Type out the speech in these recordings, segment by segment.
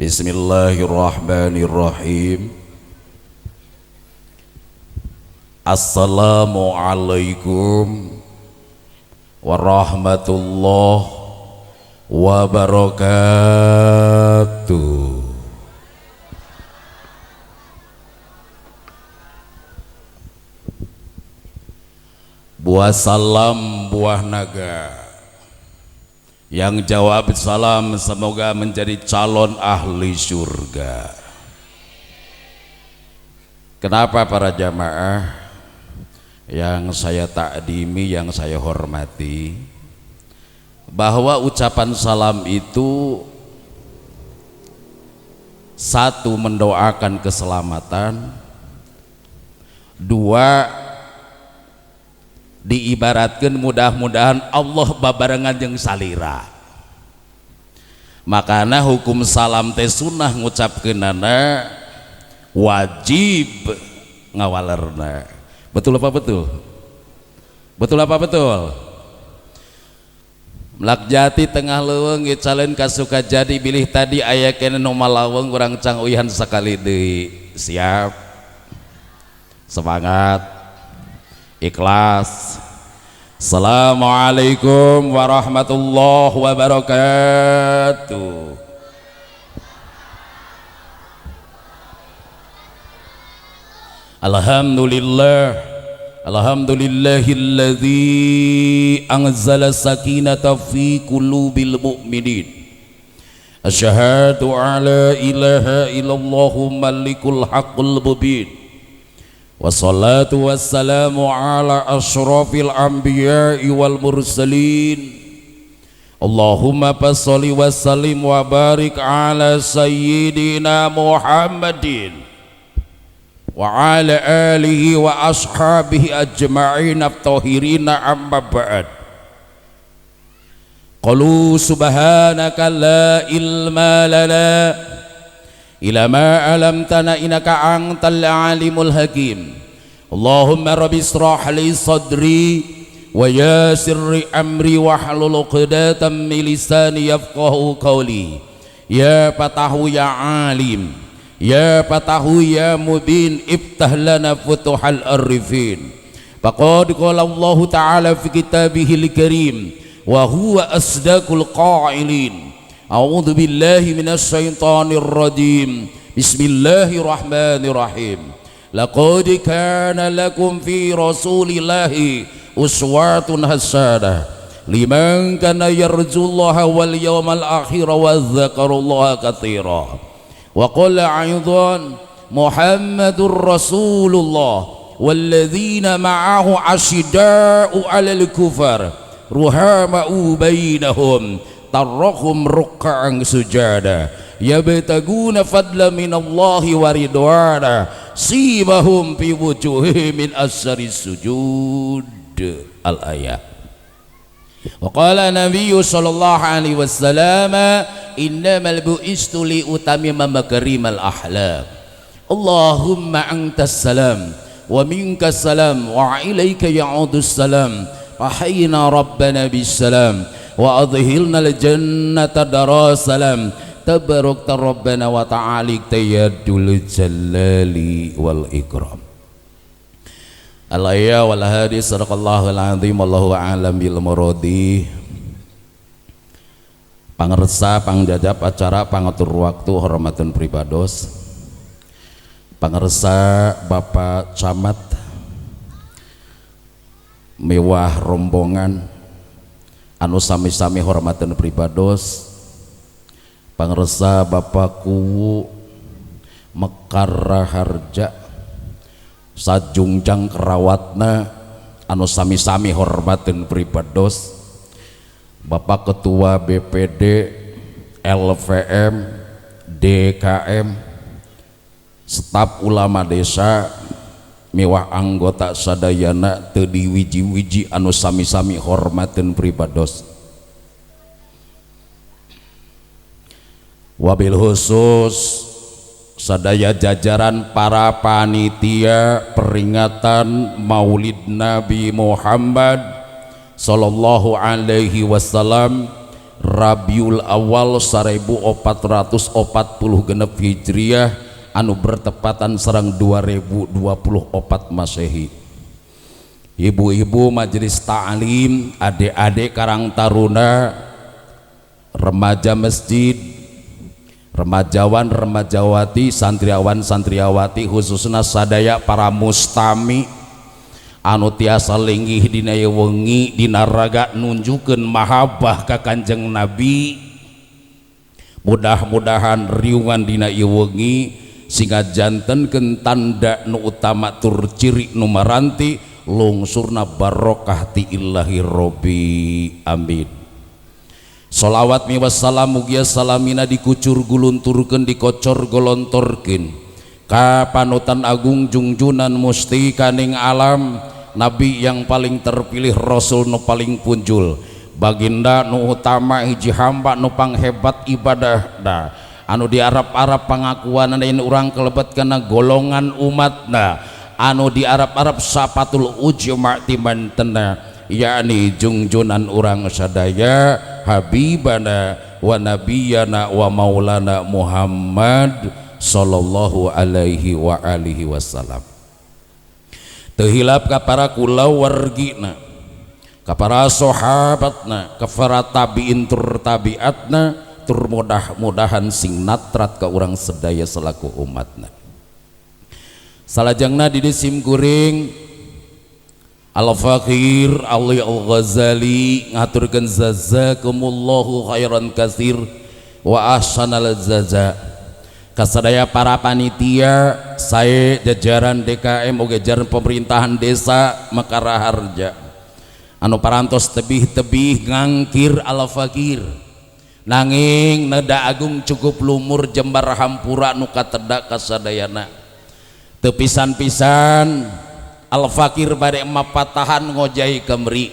Bismillahirrahmanirrahim. Assalamualaikum warahmatullahi wabarakatuh. Buah salam, buah naga. Yang jawab salam semoga menjadi calon ahli surga. Kenapa para jamaah yang saya takdimi, yang saya hormati, bahwa ucapan salam itu satu, mendoakan keselamatan, dua, diibaratkan mudah-mudahan Allah babarengan jeung salira. Makana hukum salam teh sunnah ngucapkeunana wajib ngawalerna. Betul apa betul? Betul apa betul? Melak jati tengah leuweung ge calen ka Sukajadi bilih tadi aya kene nu malaweng urang cang uyan sakali deui. Siap. Semangat. Ikhlas. Assalamualaikum warahmatullahi wabarakatuh. Alhamdulillah, alhamdulillahilladzi anzala sakinata fi qulubil mu'minin. Asyhadu alla ilaha illallah malikul haqqul mubin. Wassalatu wassalamu ala asyrafil anbiya'i wal mursalin. Allahumma fasholli wa sallim wa barik ala sayyidina Muhammadin wa ala alihi wa ashabihi ajma'in at-tahirina amma ba'd. Qalu subhanaka la ilma lana ila ma alamtana innaka antal alimul hakim. Allahumma rabbi israh li sadri wa yassir li amri wahlul 'uqdatam min lisani yafqahu qawli. Ya Fatahu ya Alim, ya Fatahu ya Mubin, iftah lana futuhal arifin. Faqad qala Allah ta'ala fi kitabihil karim wa huwa asdaqul qailin. A'udzu billahi minasy syaithanir rajim. Bismillahirrahmanirrahim. Laqad kana lakum fi rasulillahi uswatun hasanah liman kana yarjullaha wal yawmal akhir wa dzakarallaha katsira. Wa qala aidan Muhammadur Rasulullah walladzina ma'ahu asyidda'u 'alal kufar ruhama'u bainahum tarrahum ruk'an sujada yabtaguna fadla minallahi wa ridwana simahum fi wujuhihim min asari sujud. Al-ayat. Wa qala nabiyyu sallallahu alaihi wasallam innamal bu'istu li utamima makarimal akhlaq. Allahumma antas salam wa minkas salam wa ilaika ya'udus salam wa hayyina rabbana bis salam wa adhilna al-jannata darasalam tabarakta rabbana wa ta'alik tayyadul jalali wal ikram. Al-ayah wal hadis sadaqallahu al-azim wallahu a'lam bil muradi. Pangersa pangjajab acara pangatur waktu hormatun pribados, pangersa Bapak Camat mewah rombongan anu sami-sami hormatan pribados, pangersa Bapak Kuwu Mekar Raharja sajungjang kerawatna anu sami-sami hormatan pribados, Bapak Ketua BPD LVM DKM staf ulama desa mewah anggota sadayana teu diwiji-wiji anu sami-sami hormateun pribados. Wabil khusus sadaya jajaran para panitia peringatan Maulid Nabi Muhammad sallallahu alaihi wasallam Rabiul Awal 1440 genep Hijriah anu bertepatan sareng 2024 Masehi. Ibu-ibu majelis ta'lim, adik-adik Karang Taruna, remaja masjid, remajawan remajawati, santriawan santriawati, khususna sadaya para mustami anu tiasa linggih dina wengi dina raga nunjukeun mahabbah ka Kanjeng Nabi. Mudah-mudahan riungan dina ieu wengi sehingga jantenkeun tanda nu utama tur ciri nu maranti lungsurna barokah ti illahi robbi, amin. Sholawat mi wassalam mugia salamina dikucur gulunturkeun dikocor golontorkeun ka panutan agung jungjunan musti kaning alam, Nabi yang paling terpilih, Rasul nu paling punjul, baginda nu utama, hiji hamba nu panghebat ibadah da anu diarap-arap pangakuan lain urang kelebet kana golongan umatna anu diarap-arap sapatul ujma ti mantena, yakni jungjunan urang sadaya habibana wa nabiyana wa maulana Muhammad sallallahu alaihi wa alihi wasallam. Teu hilap ka para kulawargina, ka para sahabatna, ka para tabiin tur tabiatna, tur mudah-mudahan sing natrat ka urang sedaya selaku umatna. Salajengna di sim kuring Al-Fakir Ali Al-Ghazali ngaturkeun jazakumullahu khairan katsir wa ahsanal jazaa. Kasadaya para panitia, saya jajaran DKM oge jajaran pemerintahan desa Mekaraharja anu parantos tebih-tebih ngangkir Al-Fakir nanging neda agung cukup lumur jembar hampura nu kateda kasadayana. Teu pisan-pisan Al-Fakir bade mapatahan ngojai kemri,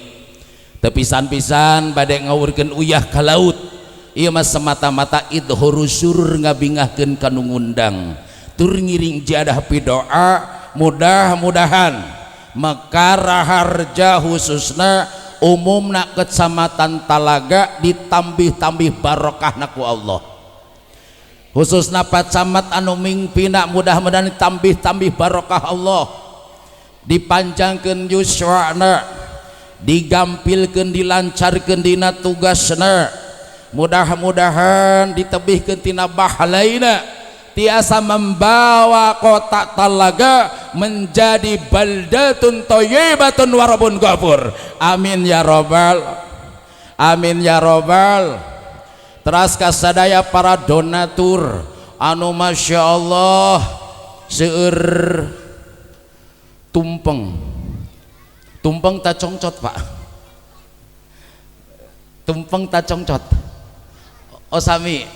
teu pisan-pisan bade ngawurkeun uyah ka laut. Ieu mah semata-mata idhurusur ngabingahkeun kanu ngundang tur ngiring jadah pidoa, mudah-mudahan Mekaraharja khususna umumna kecamatan Talaga ditambih-tambih barokahna ku Allah, khususna pacamat anu mingpina mudah-mudahan ditambih-tambih barokah Allah, dipanjangkeun yuswana, digampilkeun dilancarkeun dina tugasna, mudah-mudahan ditebihkeun tina bahlaina tiasa membawa kota Talaga menjadi baldatun thayyibatun wa rabbun ghafur, amin ya robbal, amin ya robbal. Teras kasadaya para donatur anu masya Allah seueur tumpeng tak congcot Pak, tumpeng tak congcot. Oh sami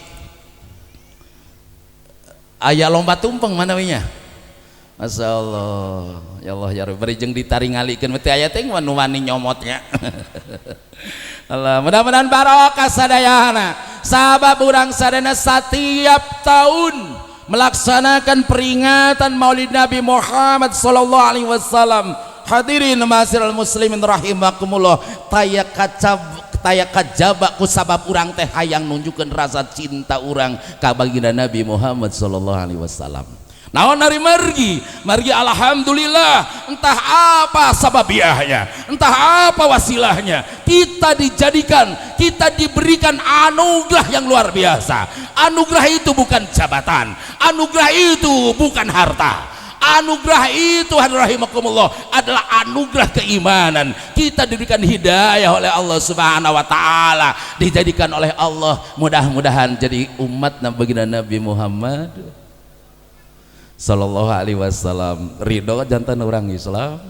aya lomba tumpeng manawinya, masya Allah ya Allah ya Rabbi berijeng ditaringalikeun meuti aya teh nu wani nyomotnya. Allah mudah-mudahan barokah sadayana sabab urang sadana setiap tahun melaksanakan peringatan Maulid Nabi Muhammad sallallahu alaihi wasallam. Hadirin ma'asyiral muslimin rahimakumullah, taya kajaba ku sabab urang teh hayang nunjukkeun rasa cinta urang ka baginda Nabi Muhammad sallallahu alaihi wasallam. Naon ari margi alhamdulillah, entah apa sababiahnya, entah apa wasilahnya, kita dijadikan, kita diberikan anugerah yang luar biasa. Anugerah itu bukan jabatan, anugerah itu bukan harta, anugerah itu rahimakumullah adalah anugerah keimanan. Kita diberikan hidayah oleh Allah Subhanahu wa taala, dijadikan oleh Allah mudah-mudahan jadi umat baginda Nabi Muhammad sallallahu alaihi wasallam. Ridho jantan orang Islam,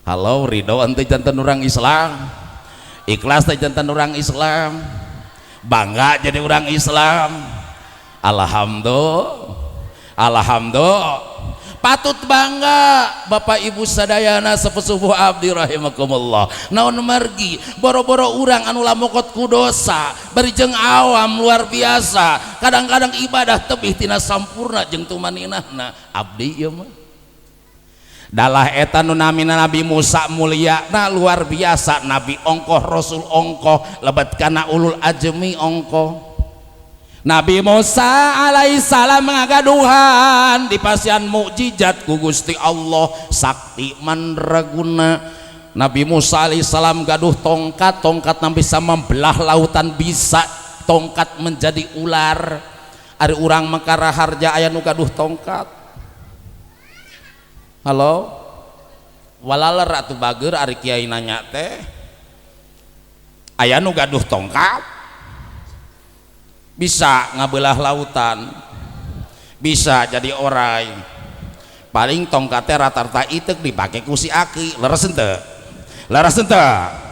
halo ridho ante jantan orang Islam, ikhlas teh jantan orang Islam, bangga jadi orang Islam. Alhamdulillah patut bangga Bapak Ibu sadayana sepuh abdi rahimakumullah. Naon margi boro-boro urang anu lamokot ku dosa barijeng awam luar biasa, kadang-kadang ibadah tebih tina sampurna jeung tumaninahna abdi ieu mah dalah eta nu namina Nabi Musa mulia na luar biasa, Nabi ongkoh, Rasul ongkoh, lebat kana ulul ajmi ongkoh. Nabi Musa alaihissalam ngagaduhan di pasian mukjizat ku Gusti Allah sakti mandraguna. Nabi Musa alaihissalam gaduh tongkat, tongkat nampi bisa membelah lautan, bisa tongkat menjadi ular. Ari urang Mekara harja aya nu gaduh tongkat. Halo, walaler atuh bager ari kiai nanya teh aya nu gaduh tongkat bisa ngabelah lautan, bisa jadi orai. Paling tongkatnya rata-rata itek dipake ku si aki, leres henteu? Leres henteu?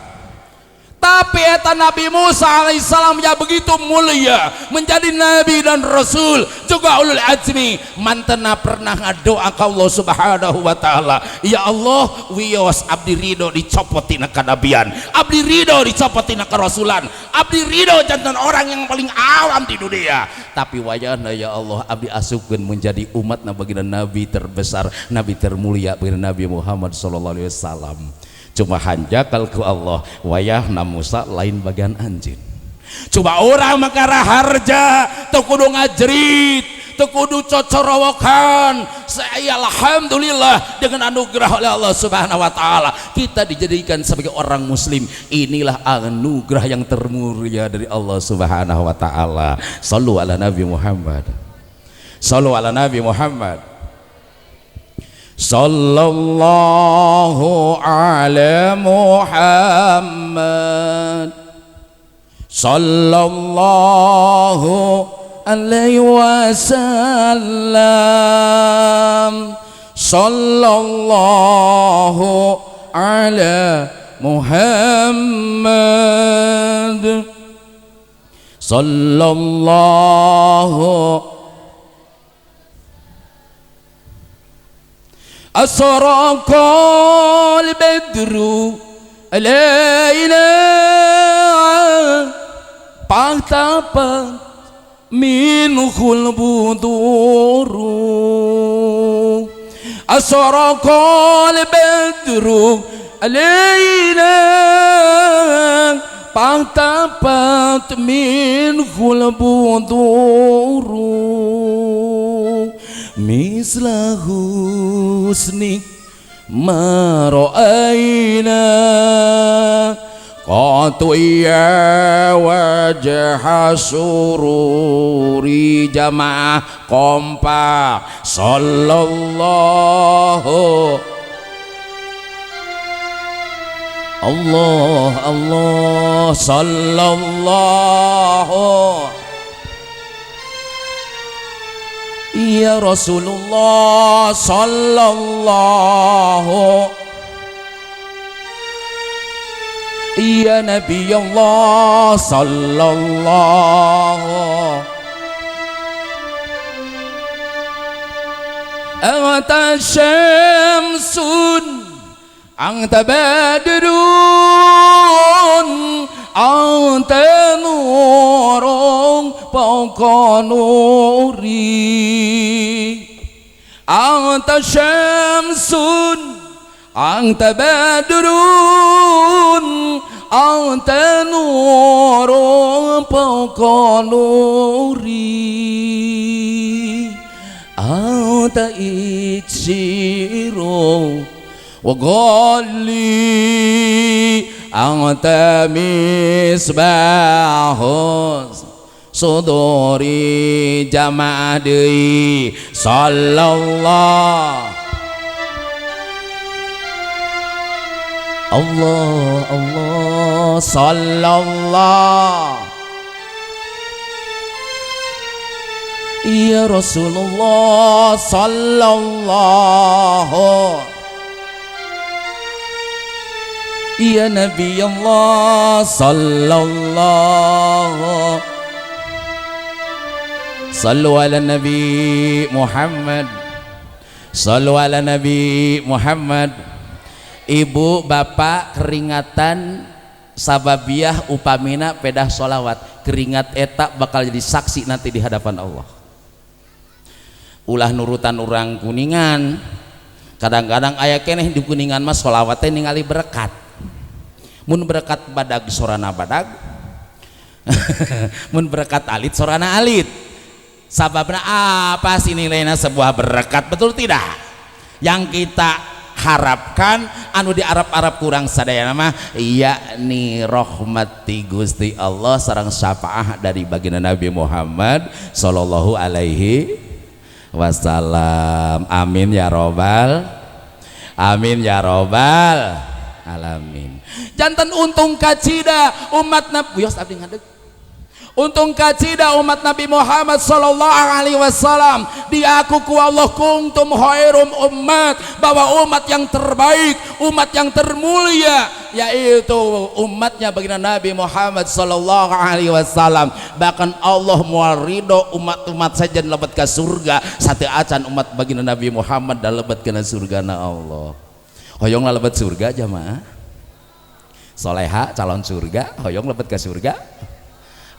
Tapi eta Nabi Musa alaihissalam ya begitu mulia, menjadi nabi dan rasul juga ulul azmi, mantena pernah ngadoa ka Allah subhanahu wa ta'ala, ya Allah wios abdi ridho dicopotina kanabian, abdi ridho dicopotina kerasulan, abdi ridho jantan orang yang paling awam di dunia, tapi wayana ya Allah abdi asupkeun menjadi umat baginda nabi terbesar, nabi termulia baginda Nabi Muhammad sallallahu alaihi wasallam. Cuma hanjakal ku Allah wayahna Musa lain bagian anjin. Coba orang Mekara harja teu kudu ngajrit, teu kudu cocorowokan. Saya alhamdulillah dengan anugerah oleh Allah Subhanahu wa taala kita dijadikan sebagai orang muslim. Inilah anugerah yang termulia dari Allah Subhanahu wa taala. Shallu ala Nabi Muhammad. Shallu ala Nabi Muhammad. Sallallahu ala Muhammad, sallallahu alaihi wasallam, sallallahu ala Muhammad, sallallahu asraqal badru alaina pahtapat minhul buduru, asraqal badru alaina pahtapat minhul buduru, misla husnik ma ra'ayna qatu ya wajha sururi jamaah kompak sallallahu Allah Allah sallallahu ya Rasulullah sallallahu ya Nabi Allah sallallahu anta syamsun anta badrun anta nurun fawqa nuri, anta syamsun anta badrun anta nurun fawqa nuri, anta iksirun wa ghalli anta misbahus suduri jamaah deui sallallahu Allah Allah sallallahu ya Rasulullah sallallahu ya Nabi Allah sallallahu sallu ala Nabi Muhammad, sallu ala Nabi Muhammad. Ibu bapak keringatan sababiah upamina pedah sholawat, keringat eta bakal jadi saksi nanti di hadapan Allah. Ulah nurutan orang Kuningan Kadang-kadang aya keneh di kuningan mah sholawat teh ningali berkat, mun berkat badag sorana badag mun berkat alit sorana alit. Sababna apa sih nilainya sebuah berkat, betul tidak? Yang kita harapkan anu di Arab-Arab kurang sadayana mah yakni rahmati Gusti Allah sareng syafaah dari baginda Nabi Muhammad sallallahu alaihi wasallam. Amin ya robbal, amin ya robbal alamin. Jantan untung kacida umat Nabi yos abdi ngadeg, untung kacida umat Nabi Muhammad sallallahu alaihi wasallam diaku ku Allah kuntum khairum ummat, bahwa umat yang terbaik, umat yang termulia yaitu umatnya baginda Nabi Muhammad sallallahu alaihi wasallam. Bahkan Allah moal ridho umat-umat saja lebet ke surga sate acan umat baginda Nabi Muhammad da lebet kana surgana Allah. Hoyong lebet surga jamaah, soleha calon surga hoyong lebet ke surga.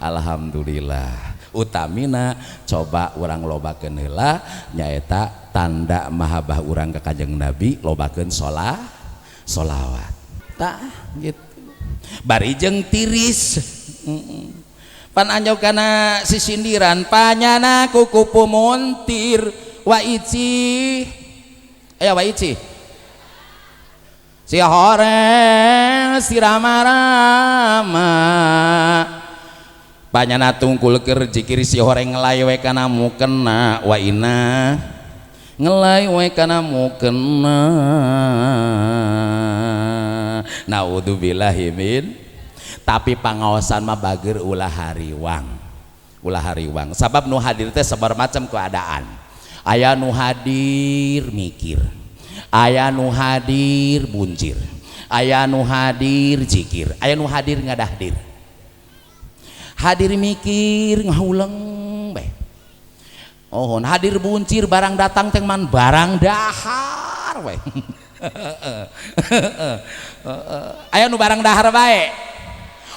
Alhamdulillah. Utamina coba urang lobakeun heula nyaeta tanda mahabbah urang ka Kanjeng Nabi, lobakeun sholawat. Tah gitu. Bari jeung tiris. Pan anjau kana sisindiran panyana kukupu montir wa ici. Aya wa ici. Si hore si rama-rama panyana tungkul keur jikir si horeng ngelay we kana mukena wa ina ngelay we kana mukena. Naudzubillahi min. Tapi pangaosan mah bager ulah hariwang, ulah hariwang. Sabab nu hadir teh sabar macam keadaan. Aya nu hadir mikir, aya nu hadir buncir, aya nu hadir zikir, aya nu hadir ngadahdir. Hadir mikir ngahuleng beh. Oh, hadir buncir barang datang teh man barang dahar we. Aya nu barang dahar bae.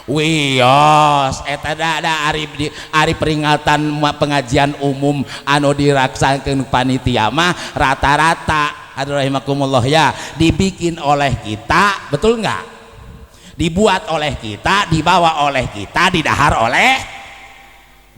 Wios eta da ari peringatan pengajian umum anu diraksakeun panitia mah rata-rata rahimakumullah ya dibikin oleh kita, betul nggak? Dibuat oleh kita, dibawa oleh kita, didahar oleh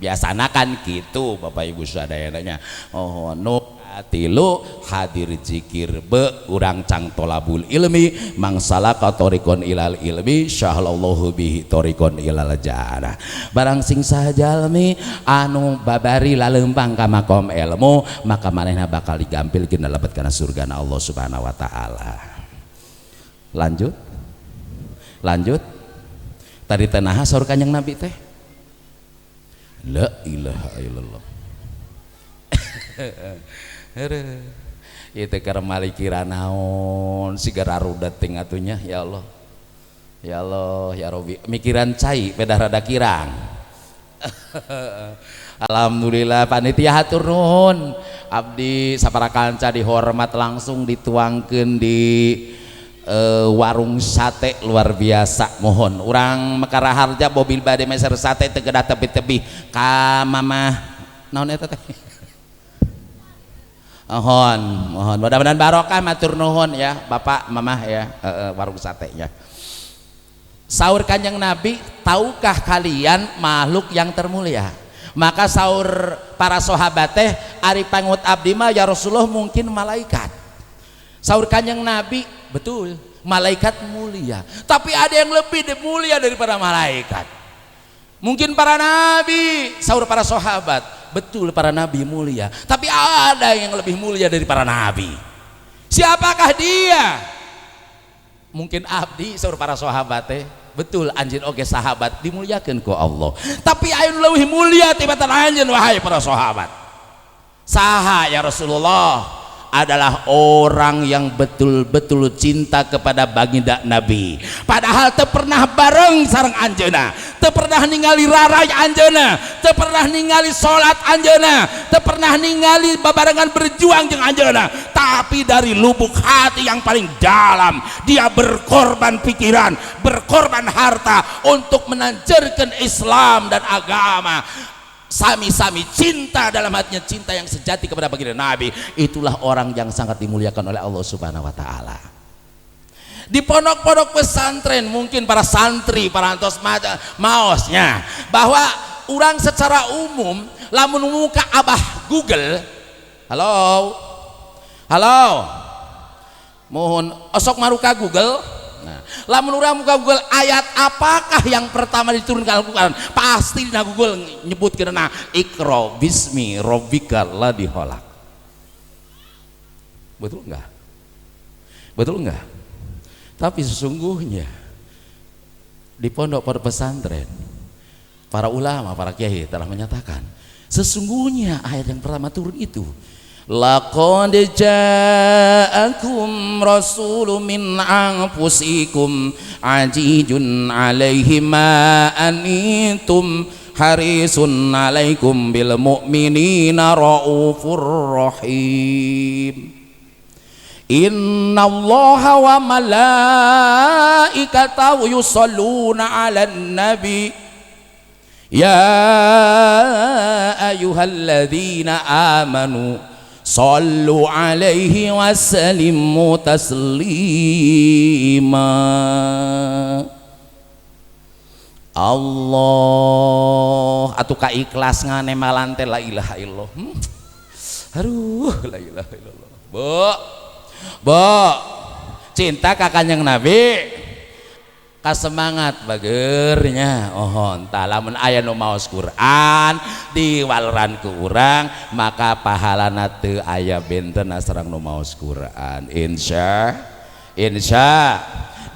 biasana kan gitu Bapak Ibu sadayananya. Oh no tilu hadir zikir be urang cang tolabul ilmi mangsalaka torikon ilal ilmi syahlallahu bihi torikon ilal jannah. Barang sing sajalmi anu babari lalempang ka makom ilmu maka manehna bakal digampilkeun lebet kana surgana Allah Subhanahu wa taala. Lanjut tadi tenaha saur Kanjeng Nabi teh la ilaha illallah. Itu karena malikira naon sigara rudat ting atunya ya Allah ya Robi mikiran cai pedah rada kirang. Alhamdulillah panitia hatur nuhun abdi saparakanca dihormat langsung dituangkeun di warung sate luar biasa. Mohon urang Mekara Harja mobil bade meser sate teu kedah tebi-tebi ka mamah naon eta teh. Mohon mudah-mudahan barokah matur nuhun ya Bapak Mamah ya warung sate ya. Saur Kanjeng Nabi, tahukah kalian makhluk yang termulia? Maka saur para sahabat teh ari pangut abdi mah ya Rasulullah mungkin malaikat. Saur Kanjeng Nabi, betul malaikat mulia, tapi ada yang lebih mulia daripada malaikat. Mungkin para nabi, saur para sahabat, betul para nabi mulia, tapi ada yang lebih mulia dari para nabi. Siapakah dia? Mungkin abdi saur para sahabat teh, betul anjeun oge sahabat dimuliakeun ku Allah. Tapi aya leuwih mulia tibatan anjeun wahai para sahabat. Saha ya Rasulullah? Adalah orang yang betul-betul cinta kepada baginda Nabi, padahal teu pernah bareng sareng anjeunna, teu pernah ningali raray anjeunna, teu pernah ningali salat anjeunna, teu pernah ningali babarengan berjuang jeung anjeunna, tapi dari lubuk hati yang paling dalam dia berkorban pikiran, berkorban harta untuk menanjurkan Islam dan agama. sami-sami cinta dalam hatinya, cinta yang sejati kepada baginda Nabi, itulah orang yang sangat dimuliakan oleh Allah Subhanahu wa taala. Di pondok-pondok pesantren mungkin para santri, para antos maosnya bahwa orang secara umum lamun muka abah Google, halo mohon osok maruka Google. Nah, lamun urang muka Google ayat apakah yang pertama diturunkan Al-Quran, pasti na Google nyebut karena Iqra bismi rabbikal ladzi khalaq. Betul enggak? Betul enggak? Tapi sesungguhnya di pondok-pondok pesantren para ulama, para kiai telah menyatakan sesungguhnya ayat yang pertama turun itu laqad ja'akum rasulun min anfusikum azizun 'alaihi ma antum harisun 'alaikum bil mu'minina raufur rahim. Innallaha wa malaikatahu yusholluna 'alan nabi ya ayyuhalladzina amanu sallu alaihi wasallimu taslima. Allah atuh ikhlas nganemalan teh la ilaha illallah. Aduh la ilaha illallah. Bo cinta ka Kanjeng Nabi kasemangat bagernya ohon lamun aya nu maos Quran diwalran ku urang maka pahalana teu aya benten sareng nu maos Quran insya.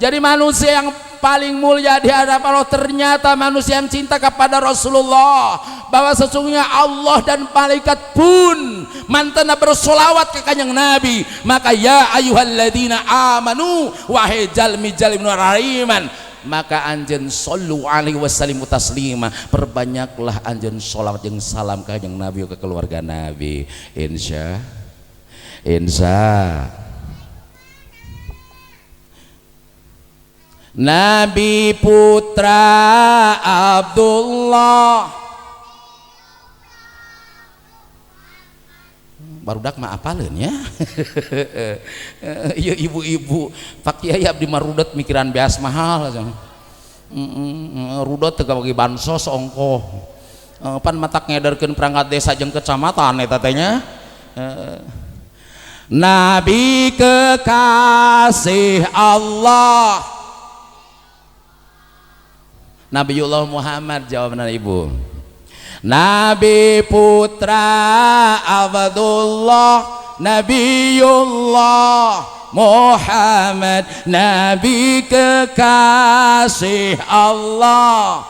Jadi manusia yang paling mulia di hadapan Allah ternyata manusia yang cinta kepada Rasulullah, bahwa sesungguhnya Allah dan malaikat pun mantena bersolawat ke Kanjeng Nabi. Maka ya ayyuhalladzina amanu wahai jalmi-jalmi nurariman, maka anjeun sallu alaihi wasallimu taslima, perbanyaklah anjeun sholawat jeung salam ka Kanjeng Nabi ke keluarga Nabi. Insya. Nabi putra Abdullah barudak mah apaleun ya. Ieu ibu-ibu Pak Kiai abdi marudet mikiran beas mahal. Rudot teu bagi bansos ongkoh. Pan matak ngederkeun perangkat desa jeung kecamatan eta teh nya. Nabi kekasih Allah Nabiullah Muhammad, jawaban ibu. Nabi putra Abdullah Nabiullah Muhammad, Nabi kekasih Allah.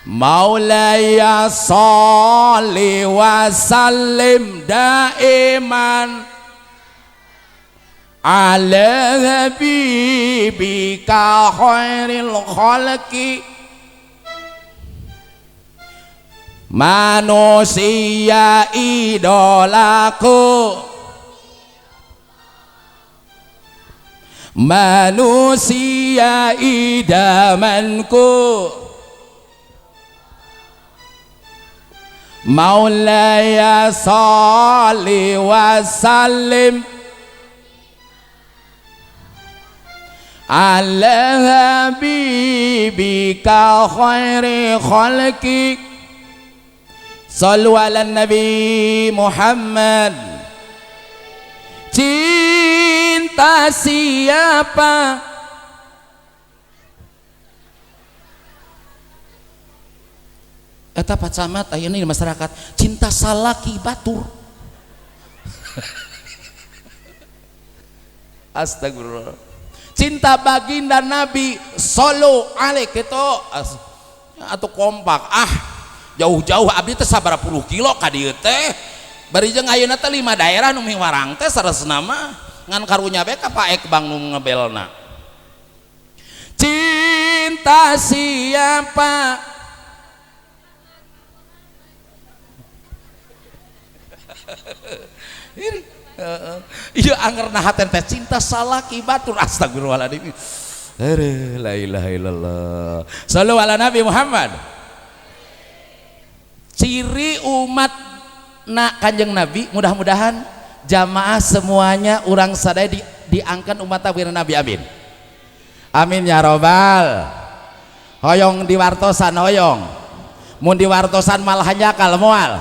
Maulaya sholli wa sallim daiman ala habibika khairil khalqi. Manusia idolaku, manusia idamanku, Maulaya sholli wa sallim ala habibika khairi khalqi. Sallu ala Nabi Muhammad. Cinta siapa? Eta pacamat ayeuna di masyarakat cinta salaki batur. Astagfirullah. Cinta baginda Nabi solo alaihi gitu atau kompak jauh-jauh abdi teh sabaraha puluh kilo ka dieu teh bari jeung ayeuna teh 5 daerah nu miwarang teh saresna mah ngan karunya bae ka Pak Ekbang nu ngebelna. Cinta siapa? Iya anger nahaten teh cinta salaki batur. Astagfirullahaladzim. La ilaha illallah. Sallu ala Nabi Muhammad. Ciri umat Kanjeng Nabi, mudah-mudahan jamaah semuanya orang sadaya diangkat umat tabir Nabi, amin. Amin ya robbal. Hoyong diwartosan hoyong. Mun diwartosan mal hanjakal moal.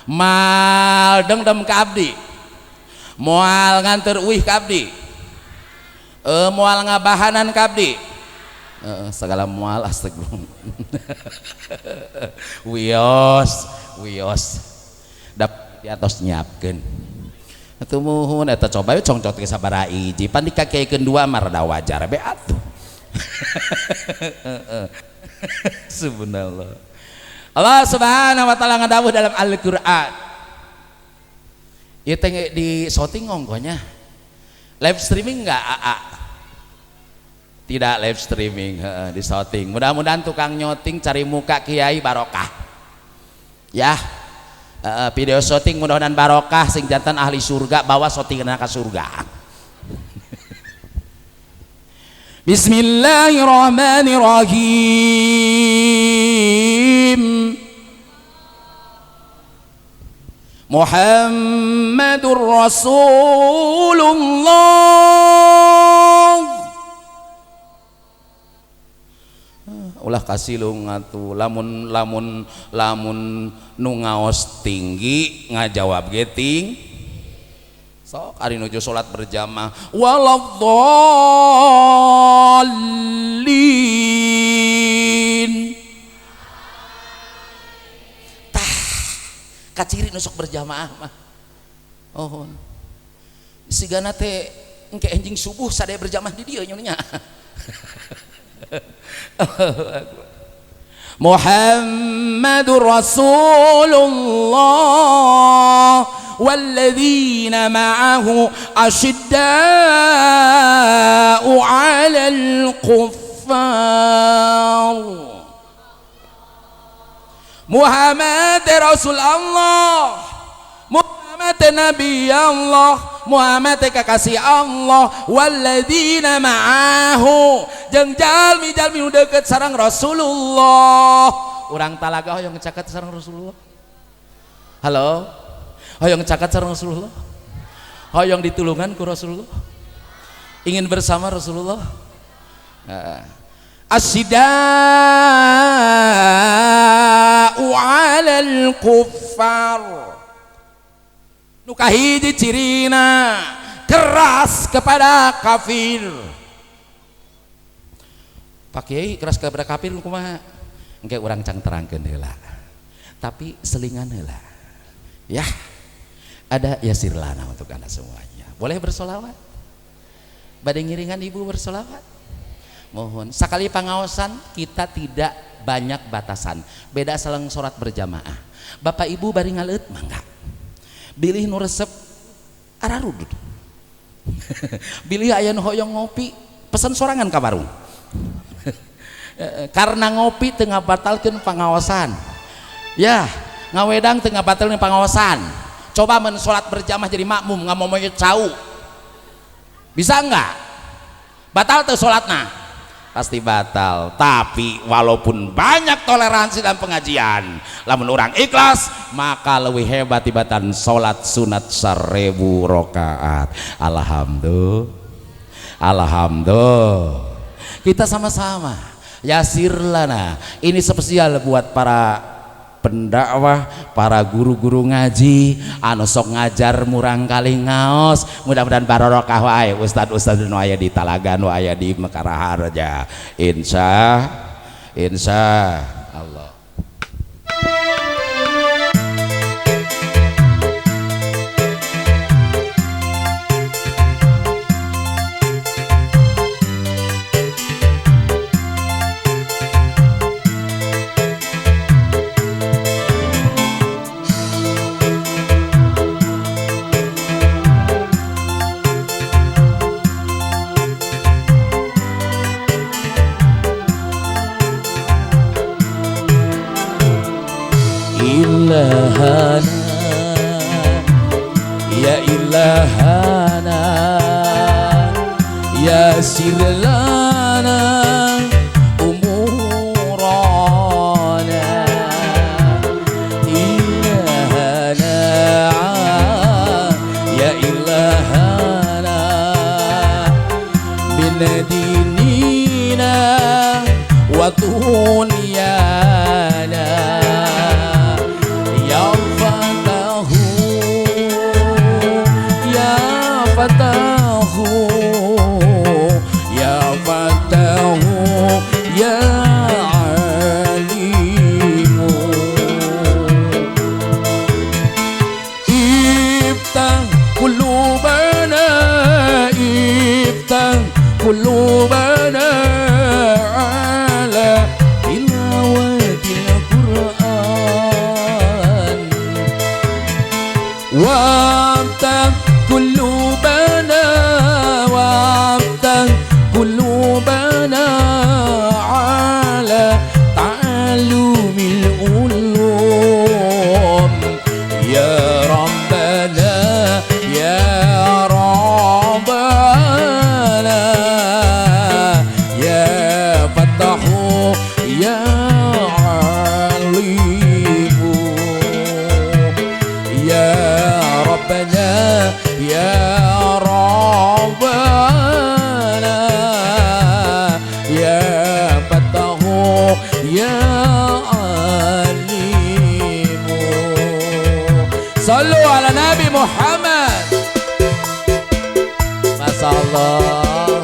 Mal dengdem ka abdi. Moal nganter uih ka abdi. Moal ngabahanan ka abdi. Segala moal astagfirullah. Wios dap di atas nyiapkeun. Atuh muhun eta coba we congcot ke sabaraha hiji pan dikakekeun dua mah rada wajar be atuh. Subhanallah. Allah Subhanahu wa taala ngadawuh dalam Al-Qur'an. Ieu teh di shooting ngongkonya. Live streaming enggak AA? Tidak live streaming, di shooting. Mudah-mudahan tukang nyoting cari muka kiai barokah. Ya. Video shooting mudah-mudahan barokah sing jantan ahli surga bawa shootingan ka surga. Bismillahirrahmanirrahim. Muhammadur Rasulullah. Ulah kasih lu ngatu lamun nu ngaos tinggi ngajawab geting sok ari nuju salat berjamaah waladhdallin tah kaciri nu sok berjamaah mah oh sigana teh engke anjing subuh sadaya berjamaah di dieu nya. Muhammadur Rasulullah walladzina ma'ahu asyidda'u 'alal kuffar. Muhammad Rasul Allah, Muhammad Nabi Allah, Muhammad kekasih Allah, walladzina ma'ahu jeung jalmi-jalmi nu deukeut sareng Rasulullah. Urang talaga hoyong ngecaket sareng Rasulullah. Halo. Hoyong ngecaket sareng Rasulullah. Hoyong ditulungan ku Rasulullah. Ingin bersama Rasulullah. Asyidda'u 'alal kuffar. Nu kahiji cirina keras kepada kafir. Pak Kiai keras kepada kafir kumaha? Engke urang cang terangkeun heula. Tapi selingan heula. Ya. Ada yasir lana untuk Anda semuanya. Boleh bersolawat? Bade ngiringan ibu bersolawat? Mohon. Sakali pangaosan kita tidak banyak batasan. Beda salang sholat berjamaah. Bapak ibu bari ngaleut mangga. Bilih nu resep ararudud. Bilih aya nu hoyong ngopi, pesan sorangan ka warung. Karena ngopi teu ngabatalkeun pangaosan. Ya, ngawedang teu ngabatalkeun pangaosan. Coba men salat berjamaah jadi makmum ngamomoy cau. Bisa enggak? Batal teu salatna? Pasti batal. Tapi walaupun banyak toleransi dan pengajian, lamun orang ikhlas maka lebih hebat tibatan salat sunat 1000 rakaat. Alhamdulillah. Kita sama-sama yasir lana. Ini spesial buat para pendakwah, para guru-guru ngaji anu sok ngajar murang kali ngaos. Mudah-mudahan barokah wae ustad-ustad nu aya di Talaga, nu aya di Mekaraharja. Insya Allah. Ilahana ya sirla ya alimu. Sallu ala Nabi Muhammad. Masya Allah.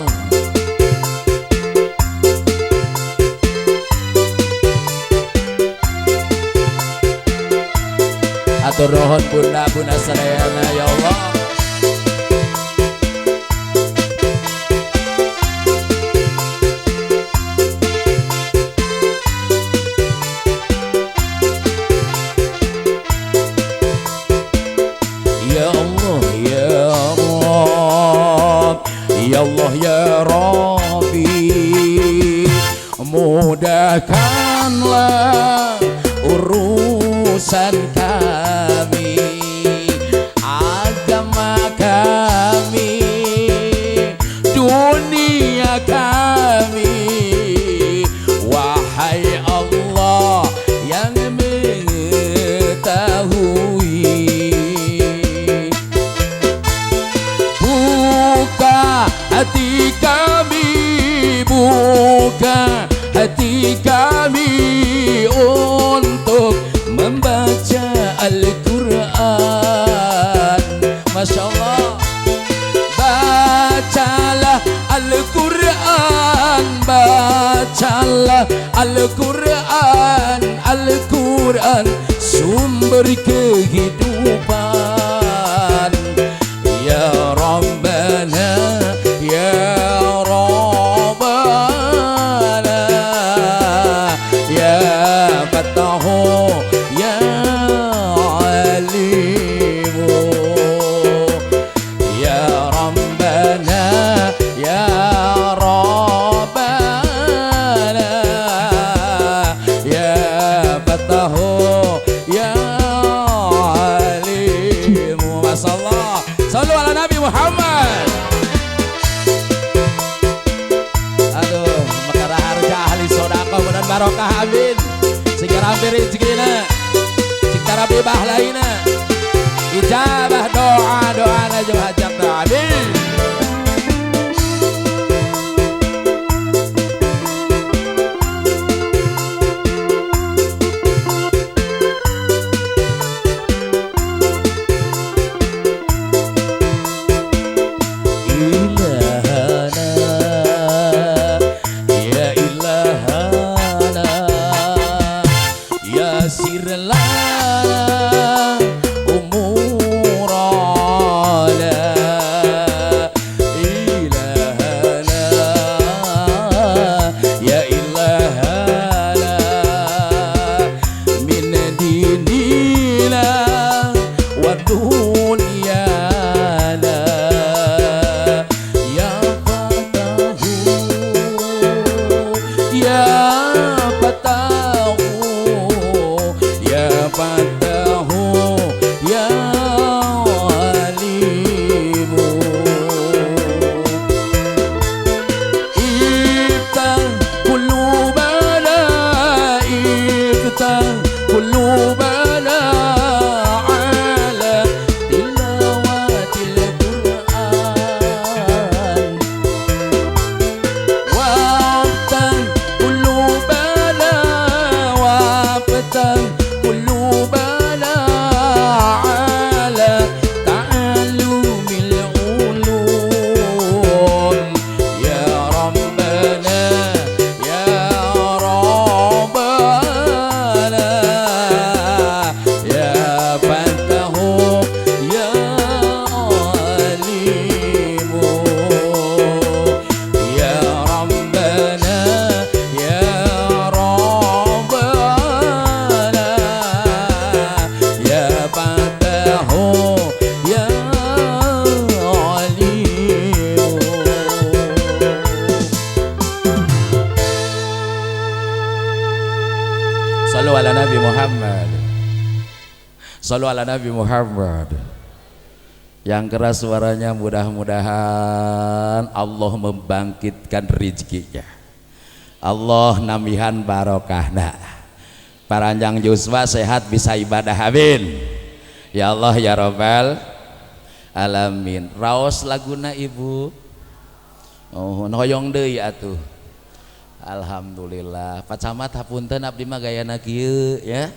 Atur nuhun bunda-bunda sadayana ya Allah. Ya Allah ya Rabb, ya Allah ya Rabbi, mudahkanlah urusan kami, agama kami, dunia kami, wahai Allah yang mengetahui. Buka hati kami, buka hati kami untuk membaca Al-Quran. Masya Allah. Bacalah Al-Quran, bacalah Al-Quran, Al-Quran sumber kehidupan. Ya Rabbana, ya Rabbana, ya Fatahu, ya Alimu, ya Rabbana, ya Rabbana, ya Fatahu, ya Alimu. Masya Allah. Sallu ala Nabi Muhammad. Aduh, mekara harja ahli sodako dan barokah amin. Sehingga hampir rezekina, jika rabi bahlaina, ijabah doa najum hajat amin. Sallu ala Nabi Muhammad. Sallu ala Nabi Muhammad. Yang keras suaranya mudah-mudahan Allah membangkitkan rezekinya. Allah nambihan barokahna. Paranjang Yuswa sehat bisa ibadah amin. Ya Allah ya Rabbal alamin. Raos laguna ibu. Oh, hoyong deui atuh. Alhamdulillah. Pak Camat hapunten abdi mah gayana kieu ya.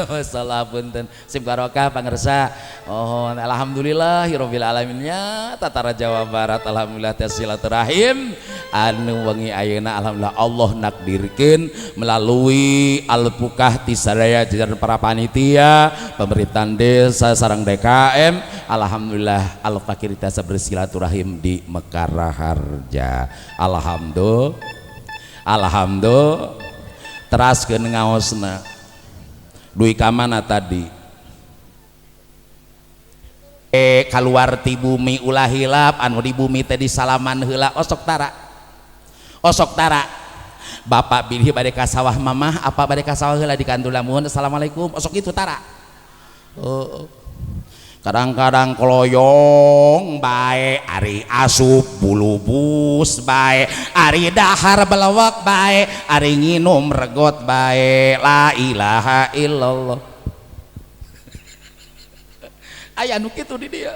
Masalah punten sim barokah pangersa. Oh alhamdulillahirabbil alaminnya tatara Jawa Barat alhamdulillah teh silaturahim anu wengi ayeuna alhamdulillah Allah nakdirkeun melalui alpukah ti sadaya jajaran para panitia pemerintahan desa sareng DKM alhamdulillah al-fakir tiasa bersilaturahim di Mekar Raharja. Alhamdulillah teraskeun ngaosna duit kamana tadi keluar ti bumi ulah hilap anu di bumi teh disalaman heula osok tara bapak bilih bade ka sawah mamah apa bade ka sawah heula di kantul lamun assalamualaikum osok itu tara kadang-kadang keloyong bae ari asup bulubus bae ari dahar belewek bae ari nginum regot bae la ilaha illallah aya nu kitu di dia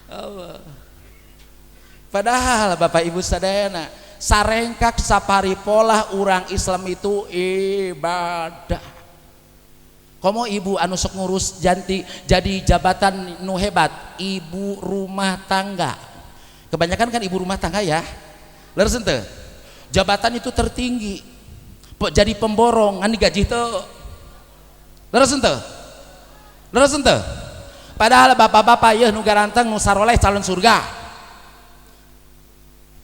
Allah. Padahal Bapak Ibu sadayana sarengkak saparipolah urang Islam itu ibadah. Komo ibu anu sok ngurus jadi jabatan nu hebat ibu rumah tangga kebanyakan kan ibu rumah tangga ya leres henteu jabatan itu tertinggi jadi pemborong kan digaji teu leres henteu padahal bapak-bapak yeuh nu garanteng nu saroleh calon surga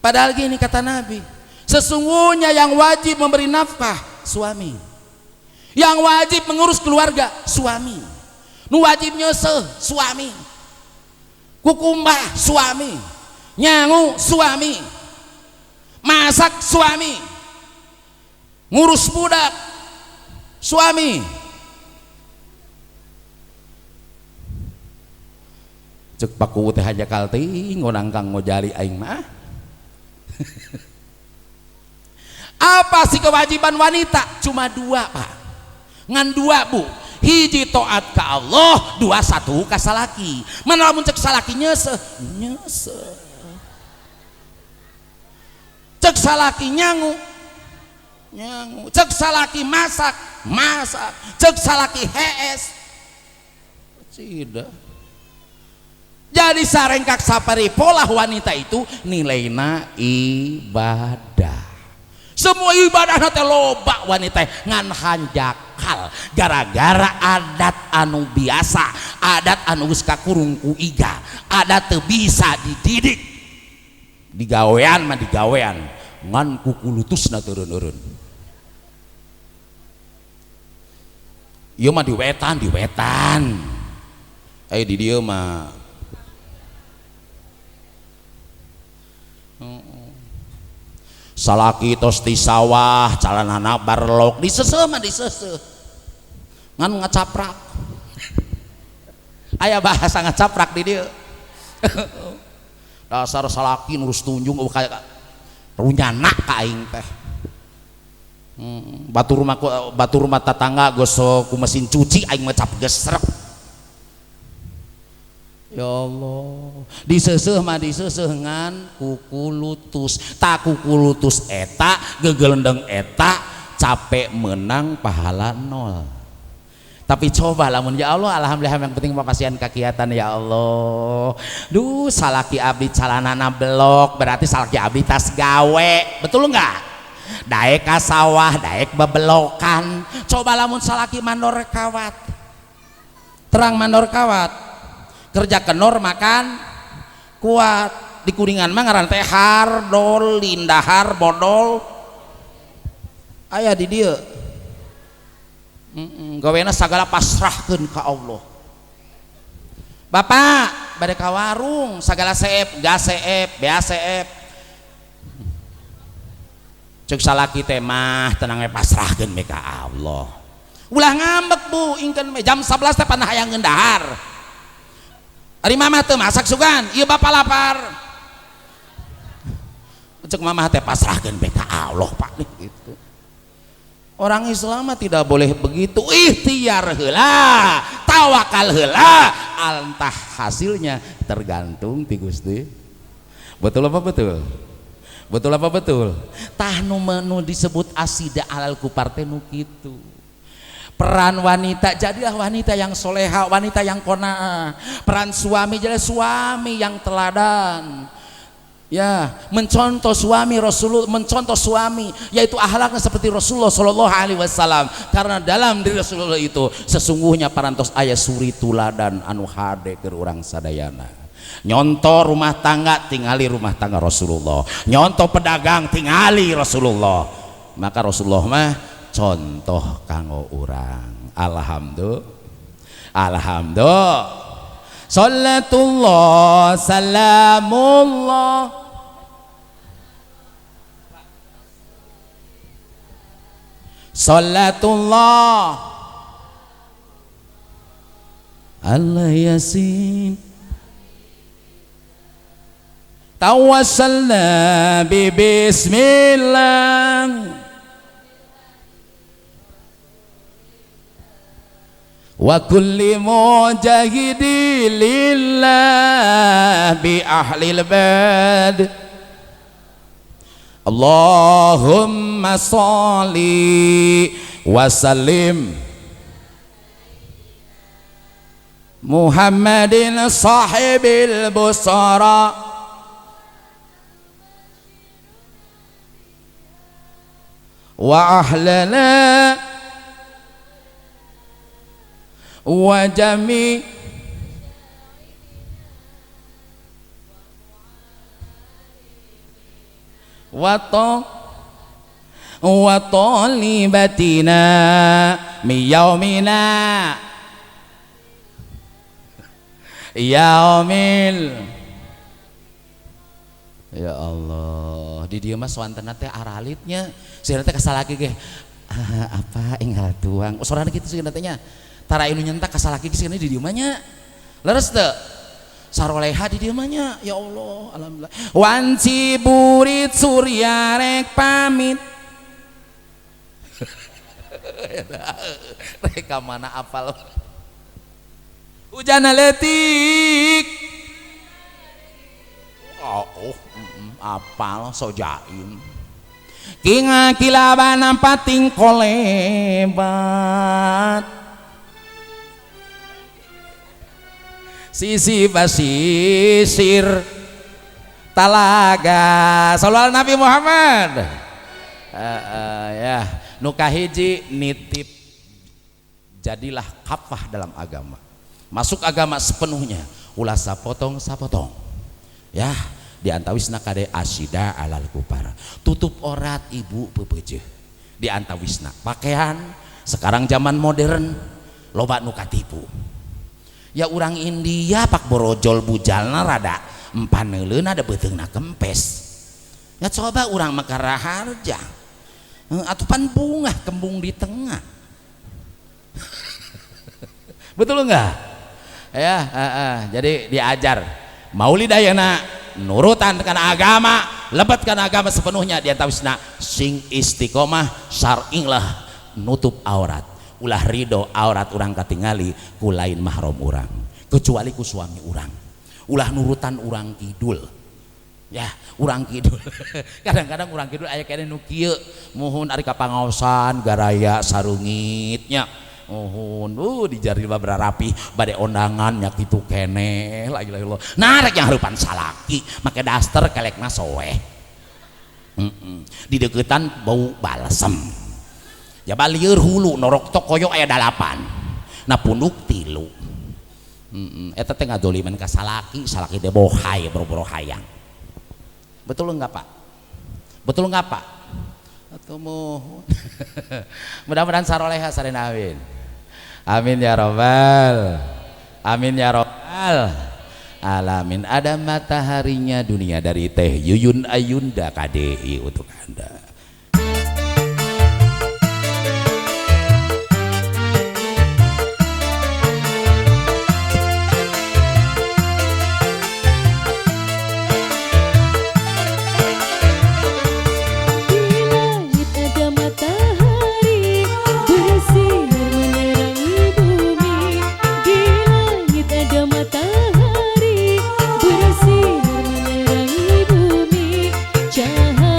padahal gini kata Nabi sesungguhnya yang wajib memberi nafkah suami yang wajib mengurus keluarga suami nu wajib nyeuseum suami kukumbah suami nyangu suami masak suami ngurus budak suami cek paku teh haja kalting ngonang kang ngojali aing mah apa sih kewajiban wanita cuma dua Pak ngan dua Bu hiji taat ka Allah dua satu ka salaki mana lamun cek salaki nyeuseum cek salaki nyangu cek salaki masak cek salaki hees tidak jadi sarengkak sapari pola wanita itu nilaina ibadah semua ibadah teh loba wanita ngan hanjakal gara-gara adat anu biasa adat anu geus kakurung ku iga adat teu bisa dididik digawean mah digawean ngan kukulutusna turun-urun ieu mah diwetan aya di dieu mah salaki tos di sawah calanana barlok diseseuh ngan ngacaprak aya bahasa ngacaprak di dieu dasar salaki nurus tunjung kayak runyana ka aing teh batur rumah tetangga gosok ku mesin cuci aing mah cap gesrek ya Allah diseseuh mah diseseuh ngan kukulutus tak kukulutus eta gegelendeng eta capek menang pahala nol tapi coba lamun ya Allah alhamdulillah yang penting makasihan kakiatan ya Allah duh salaki abdi calanana blok berarti salaki abdi tas gawe betul enggak daek ka sawah daek bebelokan coba lamun salaki mandor kawat terang mandor kawat kerja kenor makan kuat di kuningan mah ngaran teh hardol lindahar bodol aya di dieu gawena sagala pasrahkeun ka Allah Bapak bade ka warung sagala seep gas seep bea seep cek salaki teh mah tenang we pasrahkeun we ka Allah ulah ngambek Bu ingkeun jam 11 teh panah hayang ngeundahar ari mamah teu masak sugan ieu bapak lapar cek mamah teh pasrahkeun be ka Allah Pak gitu orang Islam tidak boleh begitu ikhtiar heula tawakal heula entah hasilnya tergantung ti Gusti betul apa betul Betul apa betul? Tah nu disebut asida alal kupar teh nu kitu. Peran wanita, jadilah wanita yang soleha, wanita yang qanaah. Peran suami, jadilah suami yang teladan. Ya, mencontoh suami Rasulullah, mencontoh suami yaitu akhlaknya seperti Rasulullah Shallallahu Alaihi Wasallam. Karena dalam diri Rasulullah itu sesungguhnya parantos aya suri tuladan anu hade keur urang sadayana. Nyontoh rumah tangga tingali rumah tangga Rasulullah, nyontoh pedagang tingali Rasulullah. Maka Rasulullah mah contoh kanggo urang. Alhamdulillah. Salatullah salamullah salatullah ala yasin tawassalna bismillah wa kulli mujahidi lillah bi ahlil bad Allahumma sholli wa sallim Muhammadin sahibil busara wa ahlana wa jami wa talibatina mi yaumina yaumil. Ya Allah, di dieu mah swantena teh aralitnya sieuna teh kasalaki ge apa enggal tuang sorana kitu sieuna teh nya tara inu nyentak kasalaki sieuna di dieu mah nya leres teu saroleha di dieu mah nya. Ya Allah, alhamdulillah. Wanci burit surya rek pamit rek ka mana apal hujan letik apal sojaim kinga kilabana pating kolebat sisi basisir talaga sallallahu Nabi Muhammad. Ya nu kahiji nitip jadilah kafah dalam agama, masuk agama sepenuhnya ulah sapotong ya diantawisna kade asyida alal kupar tutup orat ibu pepeujeuh diantawisna pakaian sekarang zaman modern loba nu katipu. Ya urang India pak borojol bujalna rada empaneuleuh ada beuteungna kempes. Ya coba urang mah karaharja atupan bunga kembung di tengah. Betul enggak? Ya, jadi diajar maulidayana nurutan kana agama, lebetkan agama sepenuhnya diantawisna sing istiqomah syar'i lah nutup aurat. Ulah ridho aurat urang katingali ku lain mahram urang kecuali ku suami urang. Ulah nurutan urang kidul. Ya, urang kidul. Kadang-kadang urang kidul aya kene nu kieu, muhun ari ka pangaosan garaya sarungitnya. Muhun di jari babra rapi bade ondangan nya kitu keneh la ilaha illallah. Nah rek yang hareupan salaki make daster kelekna soeh. Di deukeutan bau balsem. Ya balieur hulu norok tokoyo aya 8. Na punduk 3. Eta teh ngadoliman ka salaki teh bohay boro-boro hayang. Betul enggak Pak? Betul enggak Pak? Atuh mohon. Mudah-mudahan saroleha sarena amin. Amin ya robbal. Amin ya robbal alamin. Ada mataharinya dunia dari Teh Yuyun Ayunda KDI untuk Anda. Matahari bersinar menerangi bumi, cahaya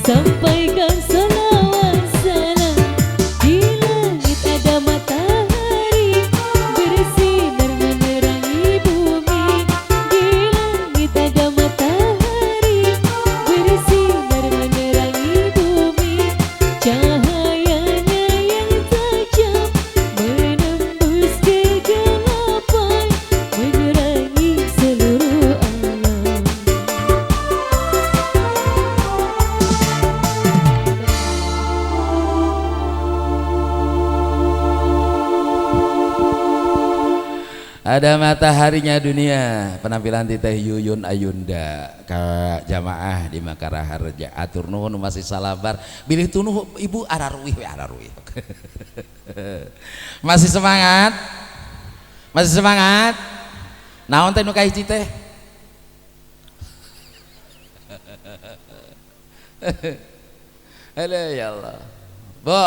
Sampaikan salawat salam. Di langit ada matahari bersinar menerangi bumi. Di langit ada matahari bersinar menerangi bumi. Cahayanya yang tajam menembus kegelapan, menerangi seluruh alam. Ada mataharinya dunia. Penampilan Titeh Yuyun Ayunda ke jamaah di Makara Harja. Atur nuhun masih salabar. Bilih tunuh ibu araruih we araruih. Masih semangat? Masih semangat? Naon teh nu kahiji teh? Aduh ya Allah. Bu,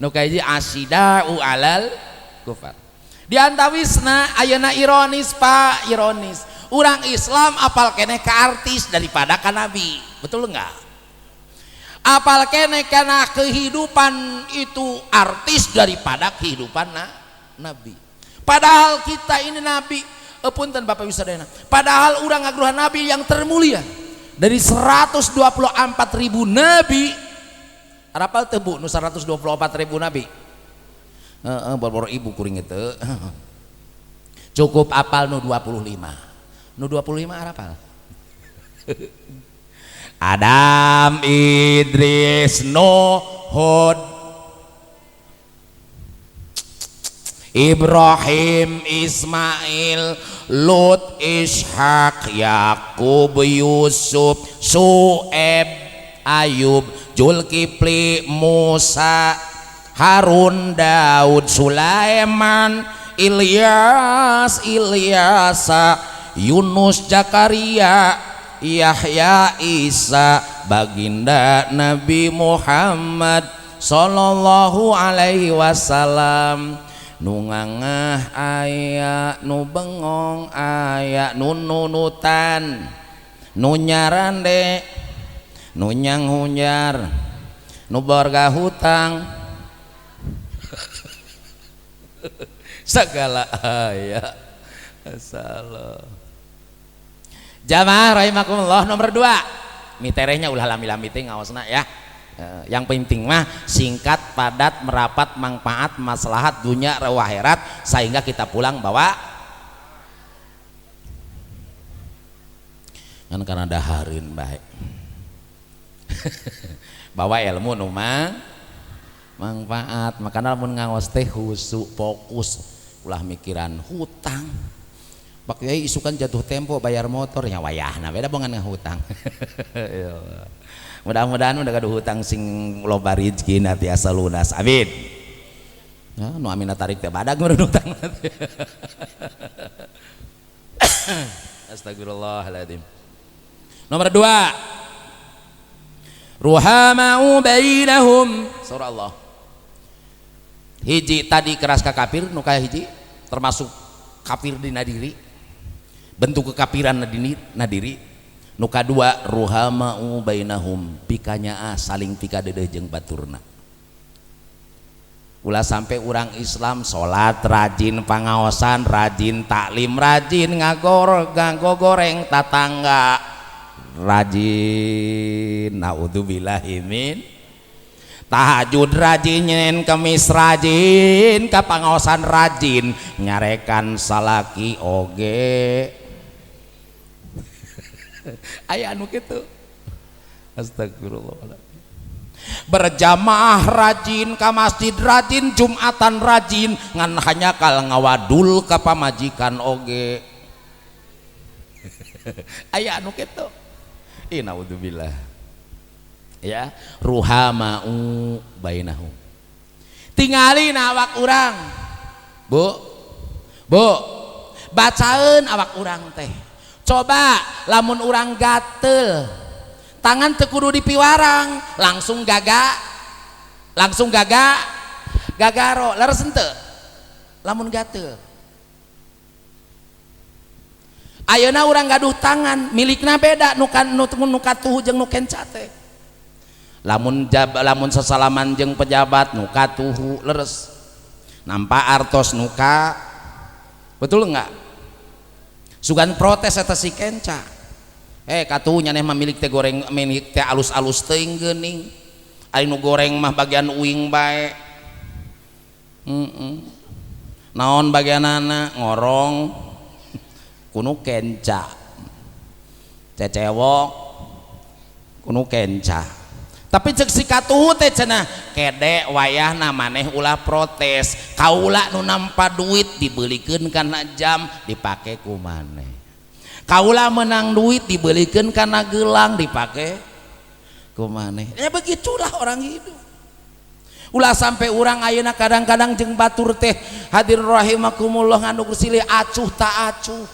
nu kahiji asidau alal kufar. Di antawisna ayeuna ironis Pak, ironis. Urang Islam apal keneh ka artis daripada ka nabi. Betul enggak? Apal keneh kana kehidupan itu artis daripada kehidupan nabi. Padahal kita ini nabi, punten Bapak Wisadana. Padahal urang ngagruhan nabi yang termulia. Dari 124.000 nabi. Arapal teu Bu nu 124.000 nabi? Bor ibu kuring itu cukup apal nu 25 arapal. Adam, Idris, Nuh, Hud, Ibrahim, Ismail, Lut, Ishak, Yakub, Yusuf, Su'eb, Ayub, Julkifli, Musa, Harun, Daud, Sulaiman, Ilyas, Ilyasa, Yunus, Zakaria, Yahya, Isa, baginda Nabi Muhammad sallallahu alaihi wasallam. Nu ngangah aya, nu bengong aya, nu nunutan, nu nyarande, nu nyang hunyar, nu borga hutang, segala ayat. Salah. Jamaah rahimakumullah, nomor 2. Miterehnya ulah lami-lami teh ngaosna ya. Yang penting mah singkat, padat, merapat, manfaat, maslahat dunia wa akhirat, sehingga kita pulang bawa kan karena dahareun bae. Bawa ilmu nu manfaat, makanya lamun ngaos teh khusyuk, fokus, ulah mikiran hutang. Pak Yai isukan jatuh tempo bayar motor ya wayahna beda bongan ngahutang. Mudah-mudahan udah gaduh hutang sing loba rezeki na tiasa lunas. Amin. Ya, nu amina tarik teh badag meureun hutang. Astagfirullahaladzim. Nomor 2. Ruhamau bainahum. Surah Allah. Hiji tadi keras ka kafir nu kaya hiji termasuk kafir dina diri. Bentuk kekafiran na diri. Nu kadua ruhamau bainahum, pikanya saling pikadeudeuh jeung baturna. Ulah sampai urang Islam salat rajin pangaosan, rajin taklim, rajin ngagoreng tatangga, rajin naudzubillahi min tahajud rajin, nyen kemis rajin, kapangaosan rajin, nyarekan salaki oge. Aya anu kitu. Astagfirullahaladzim. Berjamaah rajin, ka masjid rajin, jumatan rajin, ngan hanya kal ngawadul ka pamajikan oge. Aya anu kitu. Naudzubillah. Ya, ruhamau bainahum. Tingali awak urang. Bu, bacaeun awak urang teh. Coba lamun urang gatel, tangan teu kudu dipiwarang, langsung gagaro, leres henteu lamun gatel. Ayeuna urang gaduh tangan, milikna beda, nu katuh jeung nu kenca teh. lamun sesalaman jeung pejabat nuka tuhu leres nampak artos nuka betul enggak sugan protes eta si kenca katunya nih mah milik teh goreng milik teh alus-alus teuing geuning ari nu goreng mah bagian uing bae naon bagianana ngorong kuno kenca cecewok kuno kenca tapi cek si katuhu teh cenah kede wayahna maneh ulah protes kaula nu nampa duit dibelikeun kana jam dipake ku maneh kaula menang duit dibelikeun kana gelang dipake ku maneh ya begitulah orang hidup ulah sampai urang ayeuna kadang-kadang jeung batur teh hadir rahimakumullah nganu silih acuh tak acuh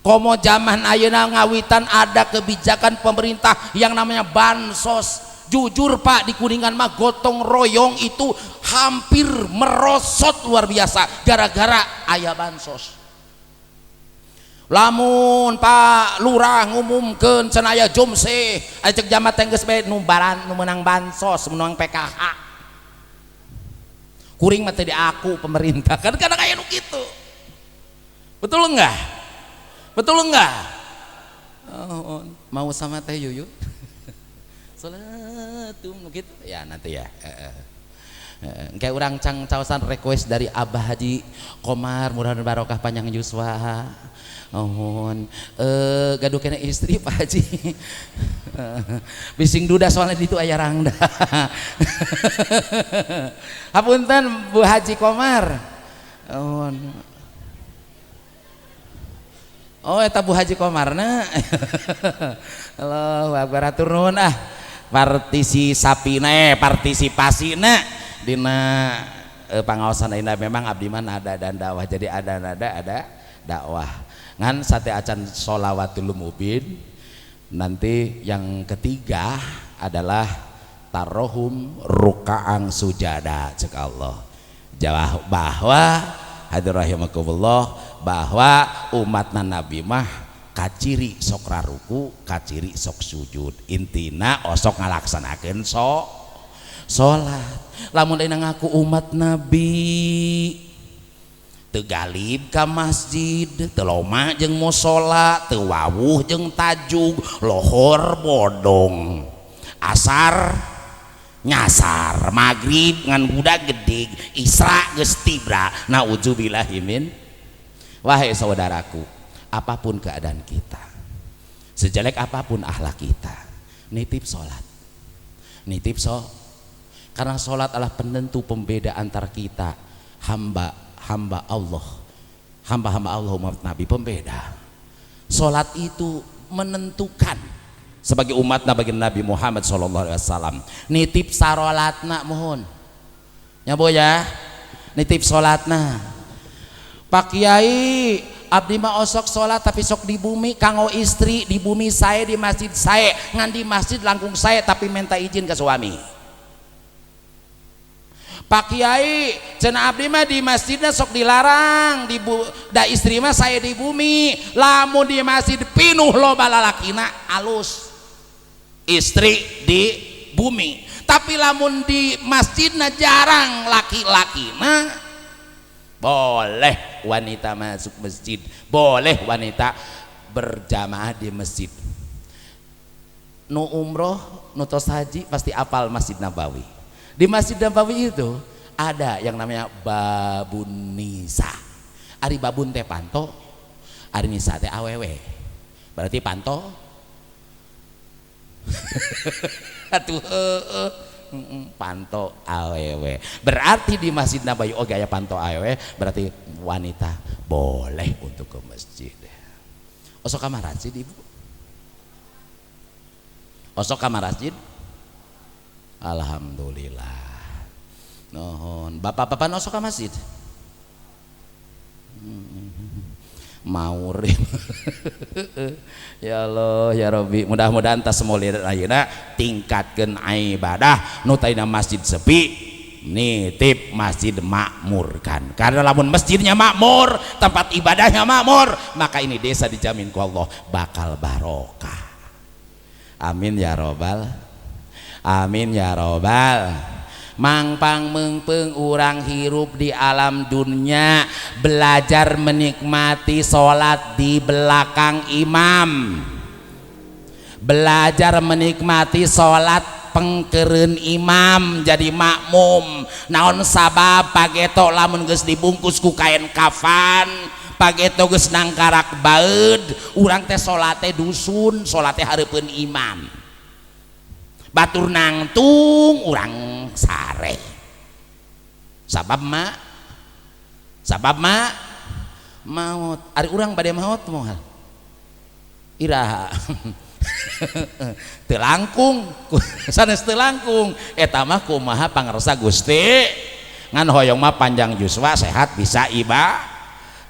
komo zaman ayeuna ngawitan ada kebijakan pemerintah yang namanya bansos. Jujur Pak, di Kuningan mah gotong royong itu hampir merosot luar biasa gara-gara aya bansos. Lamun Pak Lurah ngumumkeun cenah aya jomse ajek jamat teh geus bae nu menang bansos, menang PKH. Kuring mah teh diaku pemerintah. Kan kadang aya nu kitu. Betul enggak? Betul enggak? Oh, mau sama Teh Yuyu? Salatum gitu ya nanti ya kayak orang cang cawasan request dari Abah Haji Komar mudah-mudahan barokah panjang yuswa mohon gaduh kena istri Pak Haji bising duda soalnya itu aya rangda hapunten Bu Haji Komar oh eta Bu Haji Komarna Allahu Akbar atur nuhun partisipasi dina pangaosan ayeuna memang abdi mah nada dan dakwah jadi ada nada ada dakwah ngan sate acan sholawatul mubin nanti yang ketiga adalah tarohum rukaang sujada cek Allah jawab bahwa hadir rahimakumullah bahwa umatna Nabi mah kaciri sok raruku kaciri sok sujud intina osok ngalaksanakeun salat lamun ayeuna ngaku umat Nabi teu galib ka masjid teu loma jeung mushola teu wawuh jeung tajug lohor bodong asar nyasar magrib ngan budak gede isra geus tibra naudzubillahi min wahai saudaraku apapun keadaan kita sejelek apapun akhlak kita nitip sholat nitip karena sholat adalah penentu pembeda antara kita hamba Allah hamba Allah umat Nabi pembeda sholat itu menentukan sebagai umat Nabi Muhammad SAW nitip sarolatna mohon nyabo ya nitip sholatna Pak Kiai abdi mah osok sholat tapi sok di bumi kanggo istri di bumi saya di masjid saya ngan di masjid langkung saya tapi minta izin ke suami Pak Kiai cenah abdi mah di masjidnya sok dilarang da istri mah saya di bumi lamun di masjid pinuh loba lalakina alus istri di bumi tapi lamun di masjidna jarang laki-lakina boleh wanita masuk masjid boleh wanita berjamaah di masjid nu umroh nu tos haji pasti apal Masjid Nabawi di Masjid Nabawi itu ada yang namanya babun nisa ari babun teh panto ari nisa teh awewe berarti panto atuh panto awewe berarti di Masjid Nabawi oh gaya panto awewe berarti wanita boleh untuk ke masjid osok kamar masjid ibu osok kamar masjid alhamdulillah nuhun bapak-bapak osok kamar masjid maurib ya Allah ya Rabbi mudah-mudahan tas semua ayeuna tingkatkeun ibadah nu taina masjid sepi nitip masjid makmurkan karena lamun masjidnya makmur tempat ibadahnya makmur maka ini desa dijamin ku Allah bakal barokah amin ya robbal Amin ya robbal. Mangpang mengpeng urang hirup di alam dunia, belajar menikmati sholat di belakang imam, belajar menikmati sholat pengkeren imam jadi makmum. Naon sabab pageto lamun geus dibungkus ku kain kafan, pageto geus nangkarak baeud, urang teh sholat teh dusun, sholat teh hareupeun imam. Batur nangtung urang sare. Sabab maut. Ari urang bade maut moal. Iraha. Teu langkung. Sanes teu langkung. Eta mah kumaha pangarsa Gusti? Ngan hoyong mah panjang yuswa, sehat bisa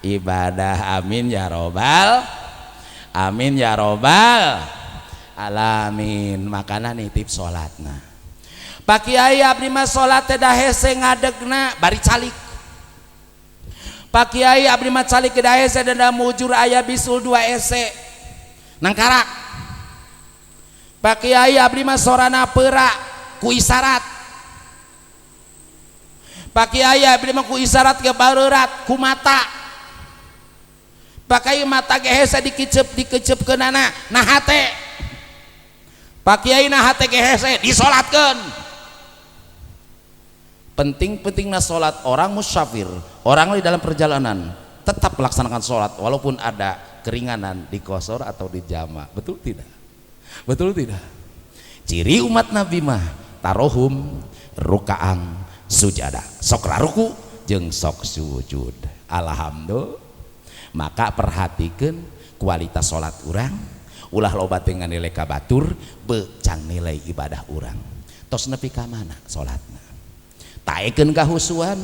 ibadah. Amin ya robbal. Amin ya robbal alamin. Makana nitip sholatna. Pak Kiai abdi mah sholat teh da hese ngadegna bari calik. Pak Kiai abdi mah calik ke da hese dan da mujur aya bisul 2 ese nangkarak. Pak Kiai abdi mah sorana peura ku isyarat. Pak Kiai abdi mah ku isyarat ke bareurat ku mata. Pak Kiai mata ge hese dikecep-keunana nah hate. Pak Kiai nah hate ge hese disolatkeun. Penting-pentingna sholat orang musafir, orang di dalam perjalanan tetap melaksanakan sholat walaupun ada keringanan di qasar atau di jama. Betul tidak? Betul tidak? Ciri umat Nabi mah tarohum rukaang sujada, sok raruku jeung sok sujud. Alhamdulillah. Maka perhatikan kualitas sholat orang, ulah loba teu nganilai ka batur, becang nilai ibadah orang. Tos nepi ka mana sholatna? Taekeun kahusuan,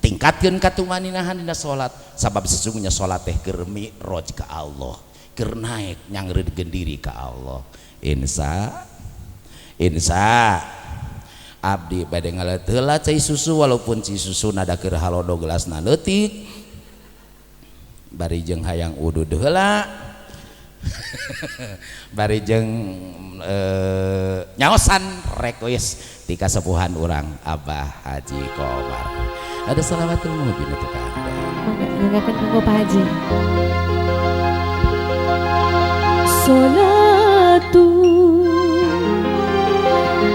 tingkatkeun katumaninahan dina sholat. Sabab sesungguhnya sholat teh keur mi'raj ka Allah, keur naik nyangreudkeun diri ka Allah. Insya abdi bade ngaleut heula cai susu, walaupun ci susu nada keur halodo gelasna leutik. Bari jeung hayang udud heula. Bari jeung nyaosan request ti kasepuhan urang Abah Haji Komar. Ada salawatul mubin untuk Anda. Dengarkan kanggo Pak Haji. Salatu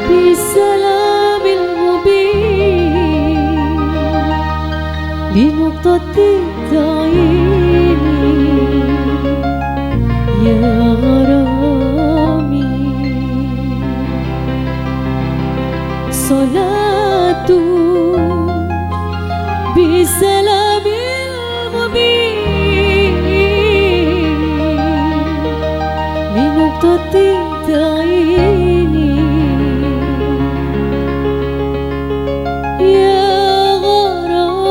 bisalamil mubin li nuqtati ta'ini ya gharami. Salatu bisalamil mubin li nuqtati ta'ini ya gharami.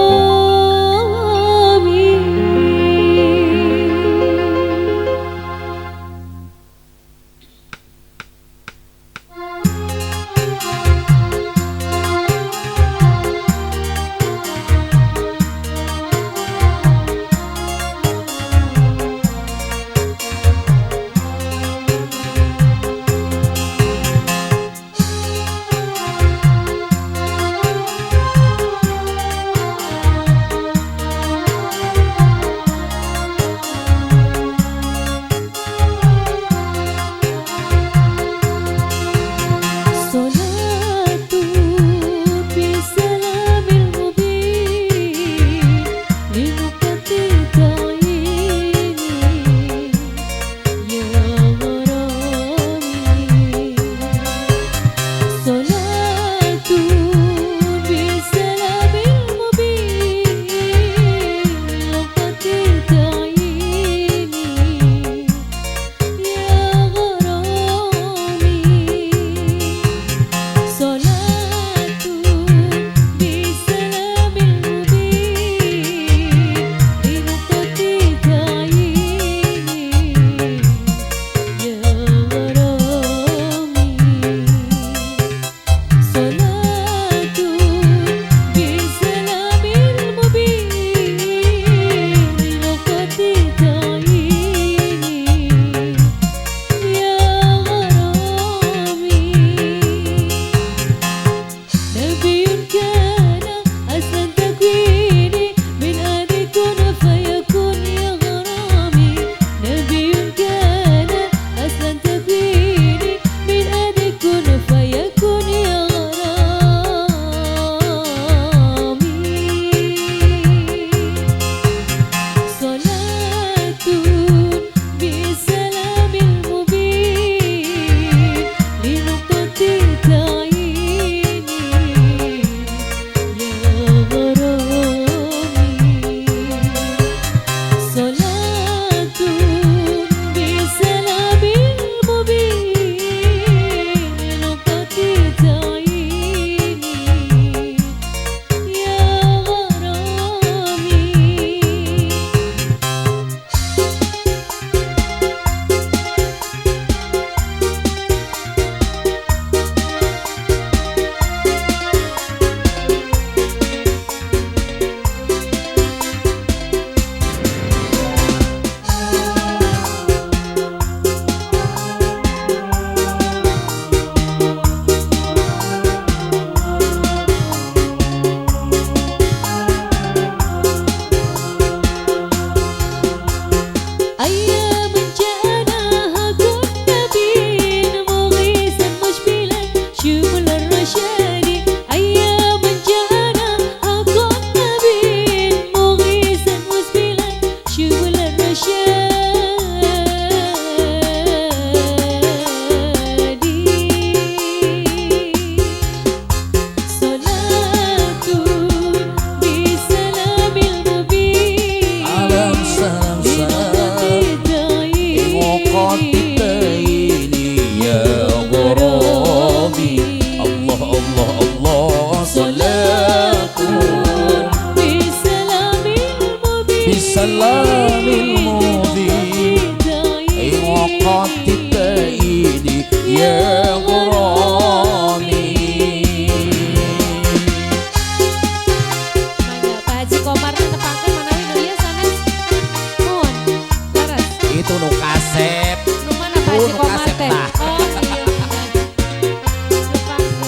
itu nu kasep. Nu mana Pak Haji Nu Komar kasep teh? tah. Oh iya.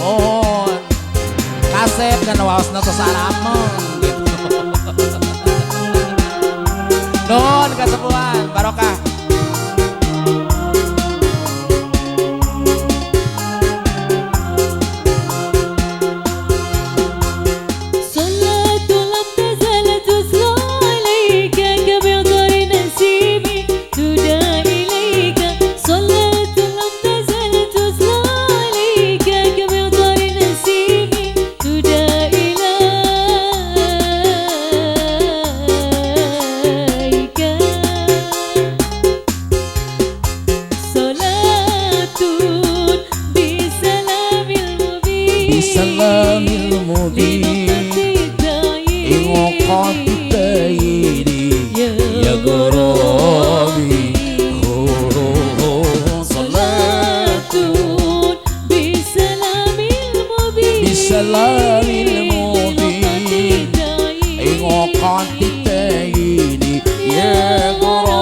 Oh, kasep kan waosna tos aramen gitu. Nuhun kasepuhan barokah. Salamil mubin ingoqati tayidi ya gorobi salatun bisalamil mubin ingoqati tayidi ya gorobi.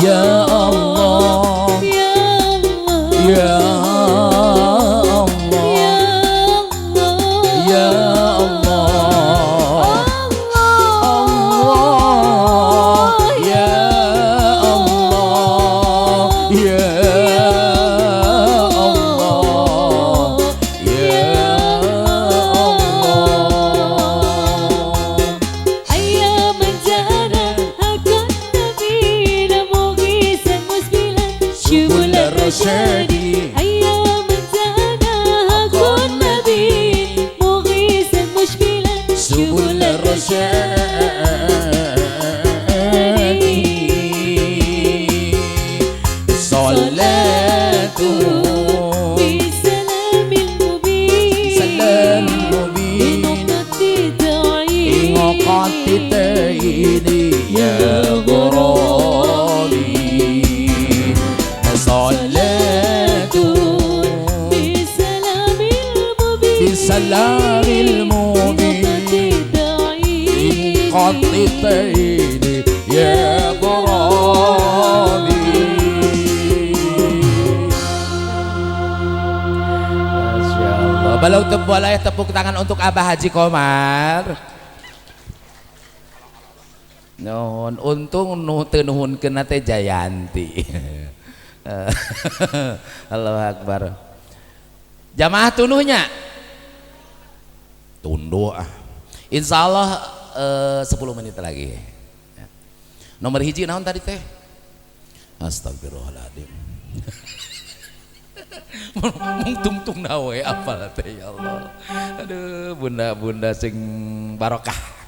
Ya Allah, Ya Allah, Ya Allah, Allah, Ya Allah, Ya Allah, Ya Allah. أيام جانا هكذا نبينا مغيثا مسبلا شبل الرشاد أيام جانا هكذا نبي مغيثا مشبلا سبل الرشاد صلاة بسلام المبين سلام المبين بنقطة تعيين إنقاذ تأييدي يا غرامي صلاة بسلام المبين بسلام المبين إنقاذ تأييدي يا غرامي. Masya Allah. Balau boleh tepuk tangan untuk Abah Haji Komar. Nuhun, untung teu nuhunkeun teh Jayanti. Allahu Akbar. Jamaah tunduhnya. Tunduh ah. Insyaallah 10 menit lagi. Nomor hiji naon tadi teh? Astagfirullahaladzim. Tungtung nawe apal teh ya Allah. Aduh bunda-bunda sing barokah.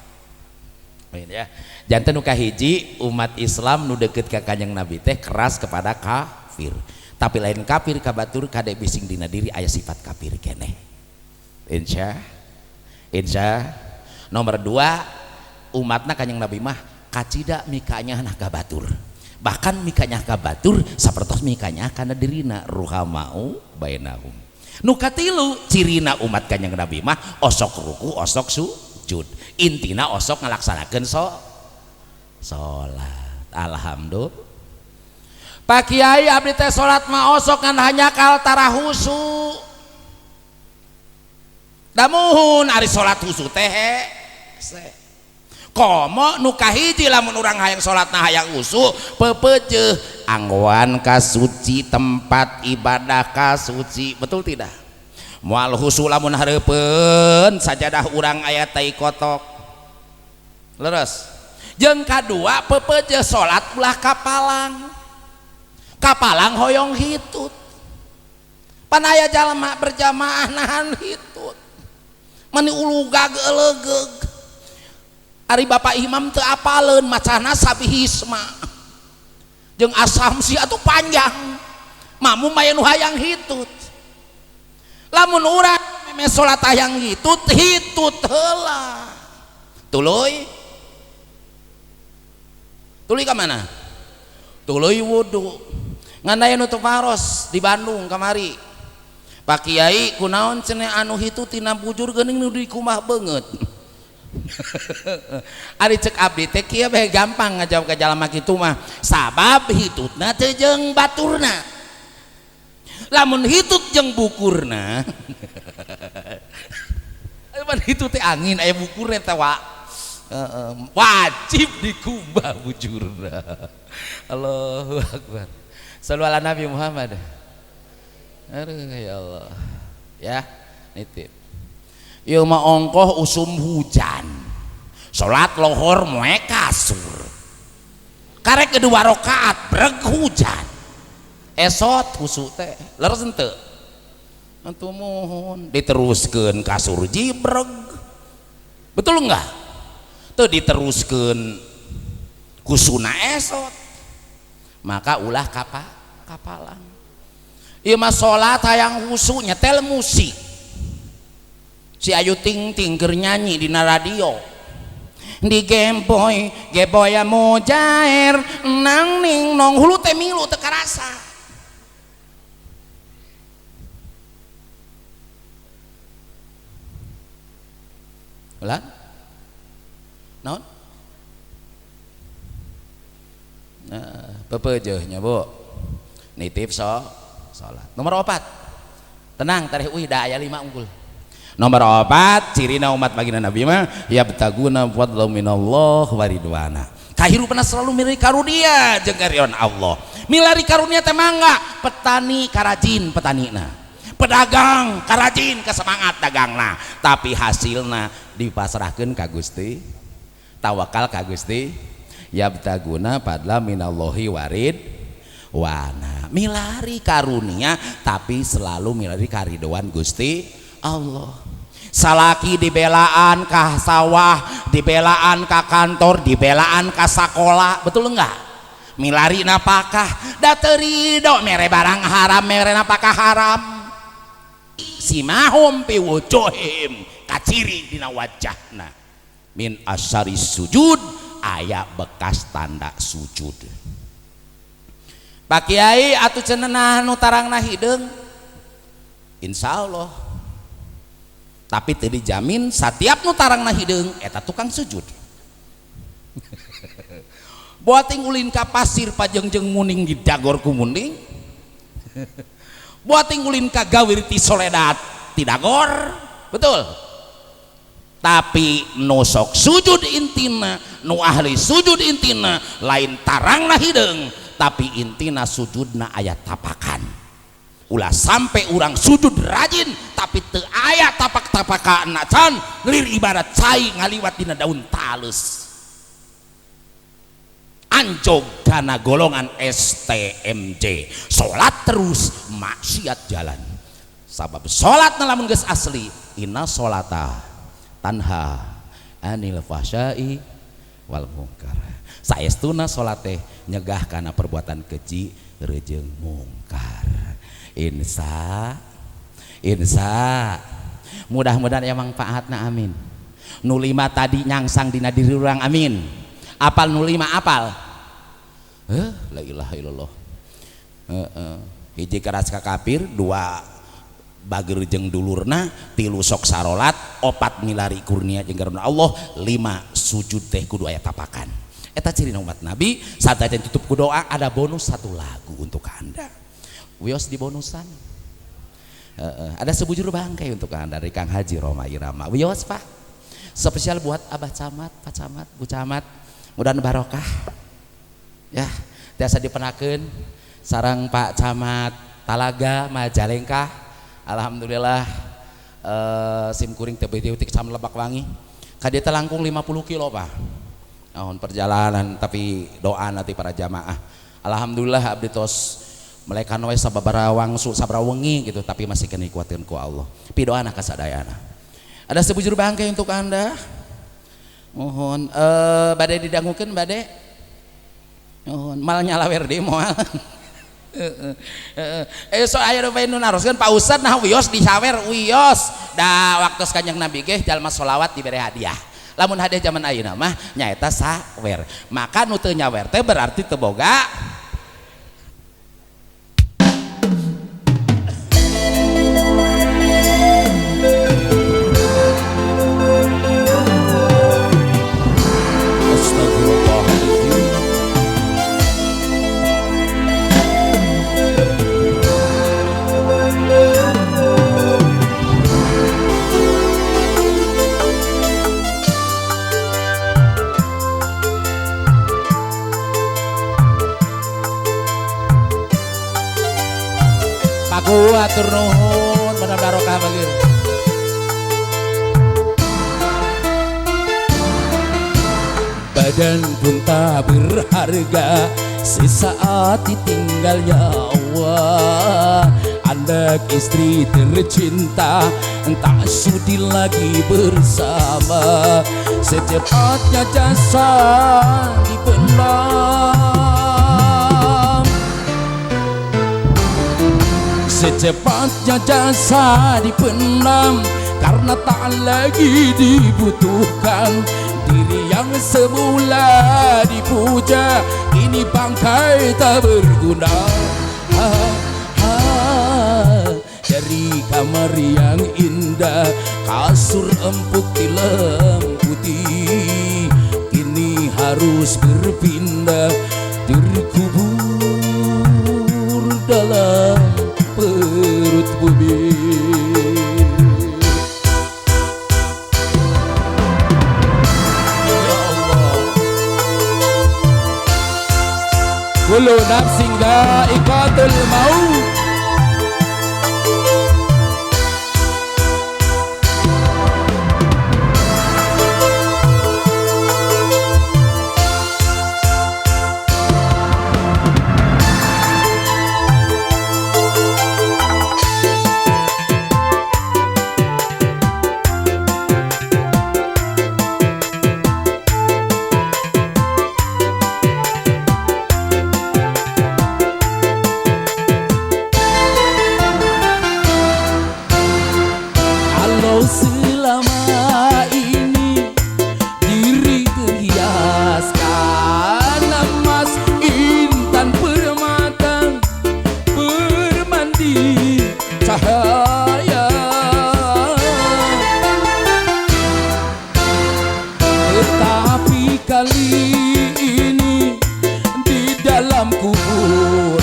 Ya. Janten nu kahiji umat Islam nu deukeut ka Kanjeng Nabi teh keras kepada kafir. Tapi lain kafir kabatur kade bising dina diri aya sifat kafir keneh. Insya nomor 2 umatna Kanjeng Nabi mah kacida mikanya nah kabatur. Bahkan mikanya kabatur sapertos mikanya kana dirina ruhamau bainahum. Nu katilu cirina umat Kanjeng Nabi mah osok ruku osok sujud. Intina osok ngalaksanakeun salat. Alhamdulillah. Pak Kiai abdi teh salat mah osok ngan hanya kal tara husu. Damuhun ari salat husu teh komo nu kahiji lamun urang hayang salatna hayang husu peupeujeuh anggoan ka suci tempat ibadah ka suci, betul tidak? Moal husu lamun hareupeun sajadah urang aya tai kotok leres. Jeung kadua peupeujeuh salat ulah kapalang hoyong hitut pan aya jalma berjamaah nahan hitut mani ulu gagelegeg ari bapak imam teu apaleun macana sabihisma jeung ashamsi atuh panjang mamu maya nu hayang hitut lamun urang meme salat hayang hitut heula tuluy ka mana tuluy wudu ngan aya nu teu paros di Bandung kamari Pak Kiai kunaon cenah anu hitut tina bujur geuning nu di kumah beungeut ari cek abdi teh kieu bae gampang ngajawab ka jalma kitu mah sabab hitutna teh jeung baturna lamun hitut jeung bukurna pan hitut teh angin aya bukurna teh wajib dikubah bujurna Allahu akbar sallu ala Nabi Muhammad. Aduh ya Allah ya nitip ieu mah ongkoh usum hujan salat lohor moe kasur karek kedua rakaat breg hujan esot husu teh leres henteu atuh mohon diteruskeun kasur jibreg betul enggak teu diteruskeun kusuna esot maka ulah kapalang ieu mah salat hayang husu nyetel musik si Ayu Ting Ting keur nyanyi dina radio di Gemboy Geboya Mujair nang ning nong hulu teh milu teu karasa ulah naon pepeujeuhnya Bu nitip salat nomor 4 tenang tarikh da aya 5 unggul nomor 4 cirina umat baginda Nabi mah yabtaguna fadlan minallah wa ridwana kahirupna selalu milari karunia jeung karion Allah milari karunia teh mangga petani karajin petanina pedagang karajin kasemangat dagangna tapi hasilna dipasrahkeun ka Gusti tawakal ka Gusti yabtaguna fadlan minallahi wa ridwana milari karunia tapi selalu milari karidoan Gusti Allah salaki dibelaan ka sawah dibelaan ka kantor dibelaan ka sakola betul enggak milari napakah da teu ridho mere barang haram mere napakah haram simahum fi wujuhim kaciri dina wajahna min asyari sujud aya bekas tanda sujud Pak Kiai atuh cenah nu tarangna hideung insyaallah tapi teu dijamin setiap nu tarangna hideung eta tukang sujud boating ulin ka pasir pajengjeng muning di dagor ku muning boating ulin ka gawir ti Soledad ti dagor betul tapi nu sok sujud intina nu ahli sujud intina lain tarangna hideung tapi intina sujudna ayat tapakan ulah sampai orang sujud rajin tapi teu aya tapak-tapakan can lir ibarat cai ngaliwat dina daun tales anjog kana golongan STMJ salat terus maksiat jalan sabab salat lamun geus asli inna sholata tanha anil fahsya'i wal munkar saestuna salat teh nyegah kana perbuatan keji reujeng mungkar insya mudah-mudahan ya manfaatna amin nu 5 tadi nyangsang dina diri urang amin apal nu 5 apal la ilaha illallah hiji keras ka kafir 2 bager jeung dulurna 3 sok sarolat 4 milari kurnia jeung karunia Allah 5 sujud teh kudu aya tapakan eta ciri umat Nabi saat aja tutup ku doa ada bonus 1 lagu untuk Anda wios di bonusan ada sebujur bangkai untuk Anda dari Kang Haji Roma Irama wios Pak spesial buat Abah Camat Pak Camat Bu Camat mudah barokah ya biasa dipenakeun sarang Pak Camat Talaga Majalengka alhamdulillah sim kuring teu beutik sam Lebak Wangi ka dieu teh langkung 50 kilo Pak naon perjalanan tapi doa nanti para jamaah alhamdulillah abdi tos melekan we sababaraha wangsul sabaraha wengi gitu tapi masih kena dikuatkeun ku Allah tapi doana kasadayana Ada sebujur bangkai untuk Anda. Mohon badai didangukeun badai. Mohon mal nyalawer deui moal. So aya nu bae nu naroskeun Pak Ustad nah wios disawer wios. Da waktu Kanjeng Nabi ge jalma sholawat dibere hadiah. Lamun hadiah zaman ayeuna mah nyaeta sawer. Maka nu teu nyawer teh berarti teu boga Aku atur nuhun bener barokah bagir. Badan pun tak berharga sesaat ditinggal nyawa. Anak istri tercinta tak sudi lagi bersama. Secepatnya jasa dipendam, secepatnya jasa dipendam karena tak lagi dibutuhkan. Diri yang semula dipuja kini bangkai tak berguna. Dari kamar yang indah kasur empuk dilemputi kini harus berpindah terkubur dalam perut bumi. Ya Allah, kullu nafsin dha'iqatul maut. Selama ini diri terhiaskan emas intan permata bermandi cahaya, tetapi kali ini di dalam kuburan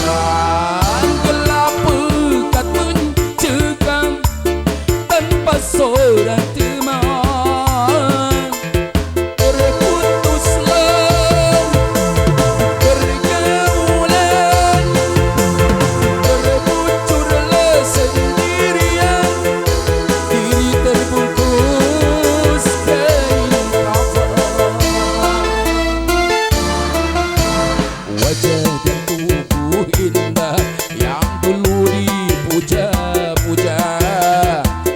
gelap pekat mencekam tanpa seorang teman. Terputuslah pergaulan, terbucurlah sendirian, diri terbungkus kain kafan. Wajah dan tubuh indah yang dulu dipuja-puja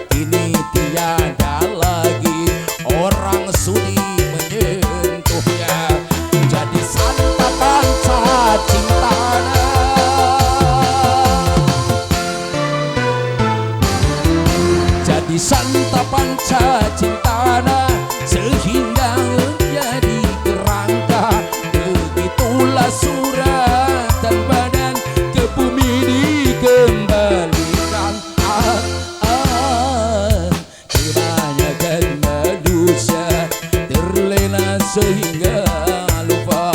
kini tiada lagi orang sudi menyentuhnya. Jadi santapan cacing tanah, jadi santapan cacing tanah sehingga menjadi kerangka. Begitulah suratan badan ke bumi dikembalikan. Kebanyakan manusia terlena sehingga lupa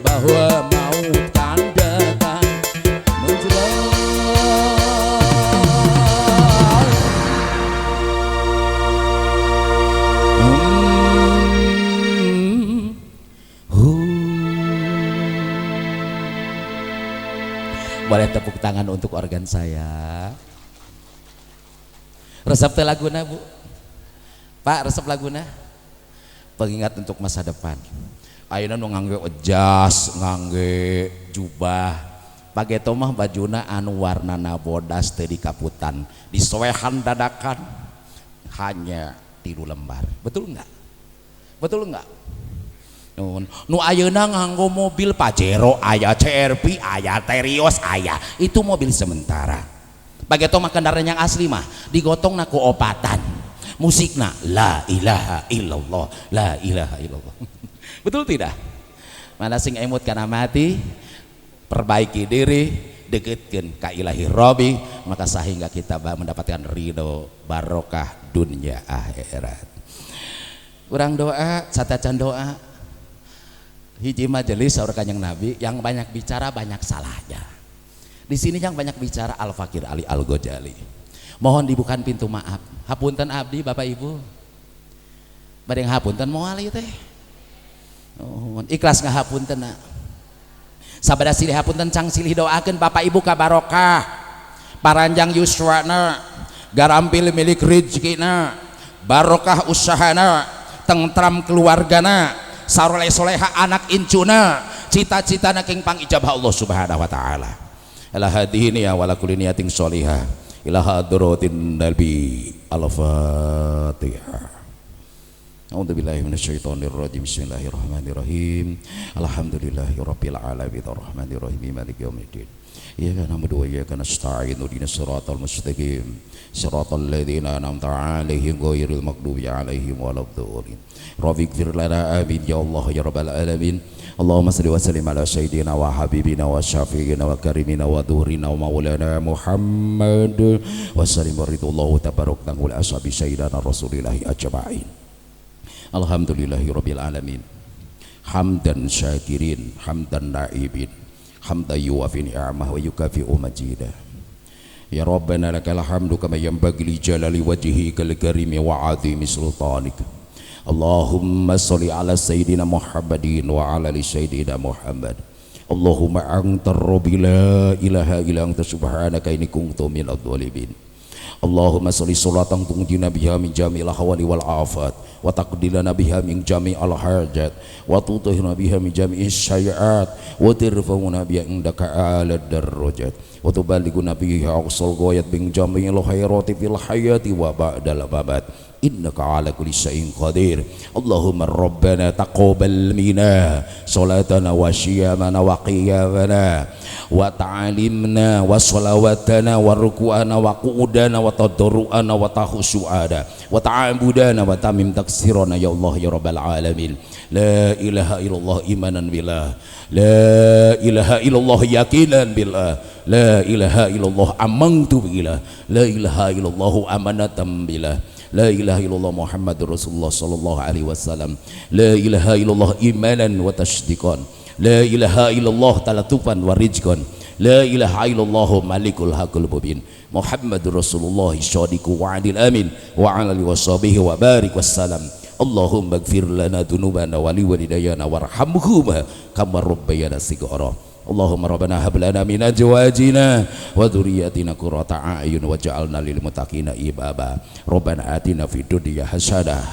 bahwa maut kan datang menjelang. Boleh tepuk tangan untuk organ saya. Resep teh laguna Bu, Pak, resep laguna pengingat untuk masa depan. Ayeuna nu ngangge jas, ngangge jubah, pageto mah bajuna anu warnana bodas teu dikaputan, disoehan dadakan. hanya 3 lembar. Betul enggak? Betul enggak? Nu ayeuna nganggo mobil Pajero aya, CRV aya, Terios aya, itu mobil sementara. Bageto mah kendaraan yang asli mah digotong naku opatan musikna la ilaha illallah, la ilaha illallah. Betul tidak? Mana sing emut kana mati, perbaiki diri, deketkeun ka ilahi Rabbi, maka sehingga kita mendapatkan ridho barokah dunia akhirat. Urang doa, catacan doa. Hiji majelis saur Kanjeng Nabi yang banyak bicara banyak salahnya. Di sini yang banyak bicara Al Fakir Ali Al Ghazali. Mohon dibuka pintu maaf. Hapunten abdi Bapak Ibu. Bade hapunten moal ieu teh. Ikhlas ngahapunten na. Sabada silih hapunten cang silih doakeun Bapak Ibu ka barokah. Paranjang yuswana, garampil milik rezekina, barokah usahana, tentram keluargana. Saroleh soleha anak incuna, cita-cita naking pang ijabah Allah Subhanahu wa taala. Ala hadhihi ya wala kulli niyatin sholihah ila hadratin nabi al-fatihah. A'udzubillahi minasyaitonir rajim. Bismillahirrahmanirrahim. Alhamdulillahirabbil alamin arrahmanir rahim maliki yaumiddin. Iyyaka na'budu wa iyyaka nasta'in ihdinas siratal mustaqim siratal ladzina an'amta 'alaihim ghairil maghdubi 'alaihim waladdallin. Rabbighfir lana amin ya Allah ya rabbal alamin. Allahumma shalli wa sallim ala sayyidina wa habibina wa syafi'ina wa karimina wa dhuhrina wa maulana Muhammad wa sallim waridullahu tabarak wa ashabi sayyidina rasulillahi ajma'in. Alhamdulillahi rabbil alamin. Hamdan syakirin, hamdan naibin, hamdan yuwafi ni'amah wa yukafi'u majidah. Ya Rabbana lakal hamdu kama yanbaghi li jalali wajhikal karimi wa 'azimi sultanik. Allahumma sholli ala sayyidina Muhammadin wa ala ali sayyidina Muhammad. Allahumma antar rabbi la ilaha illa anta subhanaka inni kuntu minadh dhalimin. Allahumma sholli sholatan tunjina biha min jami'il ahwali wal afat wa taqdilana biha min jami'il hajat wa tutahhirna biha min jami'is sayyi'at wa tirfa'una biha indaka ala darajat wa tuballighuna biha aqsal ghayat min jami'il khairati fil hayati wa ba'dal mamat innaka ala kulli syai'in qadir. Allahumma rabbana taqabbal minna salatana wa syiyamana wa qiyamana wa ta'alimna wa salawatana wa ruku'ana wa qu'udana wa tadarru'ana wa tahussu'ana wa ta'abudana wa tamim taksirana ya Allah ya rabbal alamin. La ilaha illallah imanan billah, la ilaha illallah yakinan billah, la ilaha illallah amantu billah, la ilaha illallah amanatan billah, la ilaha illallah Muhammadur Rasulullah sallallahu alaihi wasallam, la ilaha illallah imanan wa tasdiqan, la ilaha illallah talatufan wa rizqan, la ilaha illallah malikul haqqul mubin, Muhammadur Rasulullah shadiqu wa'adil amin wa ala alihi washabihi wa barik wassalam. Allahumma ighfir lana dzunubana wa liwalidayana warhamhuma kama rabbayana shighara. Allahumma rabbana hab lana min azwajina wa dhurriyyatina qurrata a'yun waj'alna lil muttaqina imama. Rabbana atina fid dunya hasanah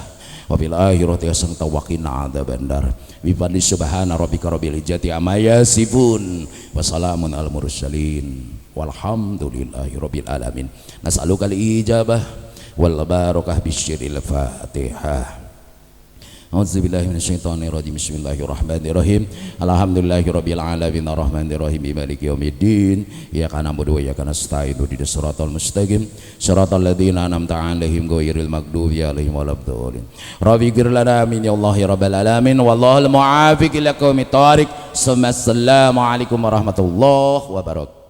wa fil akhirati hasanah wa qina adzabannar. Bi fadli subhana rabbika rabbil izzati amma yasifun wa salamun al mursalin walhamdulillahi rabbil alamin. Nas'aluka al ijabah wal barakah bisyiril fatihah. A'udzubillahi minasyaitonirrajim. Bismillahirrahmanirrahim. Alhamdulillahirabbil alamin arrahmanirrahim maliki yaumiddin. Iyyaka na'budu wa iyyaka nasta'in ihdinas siratal mustaqim siratal ladzina an'amta 'alaihim ghairil maghdubi 'alaihim waladdallin. Rabbighfir lana amin ya Allah ya rabbal alamin. Wallahul muwaffiq ila aqwamit thariq. Assalamu alaikum warahmatullahi wabarakatuh.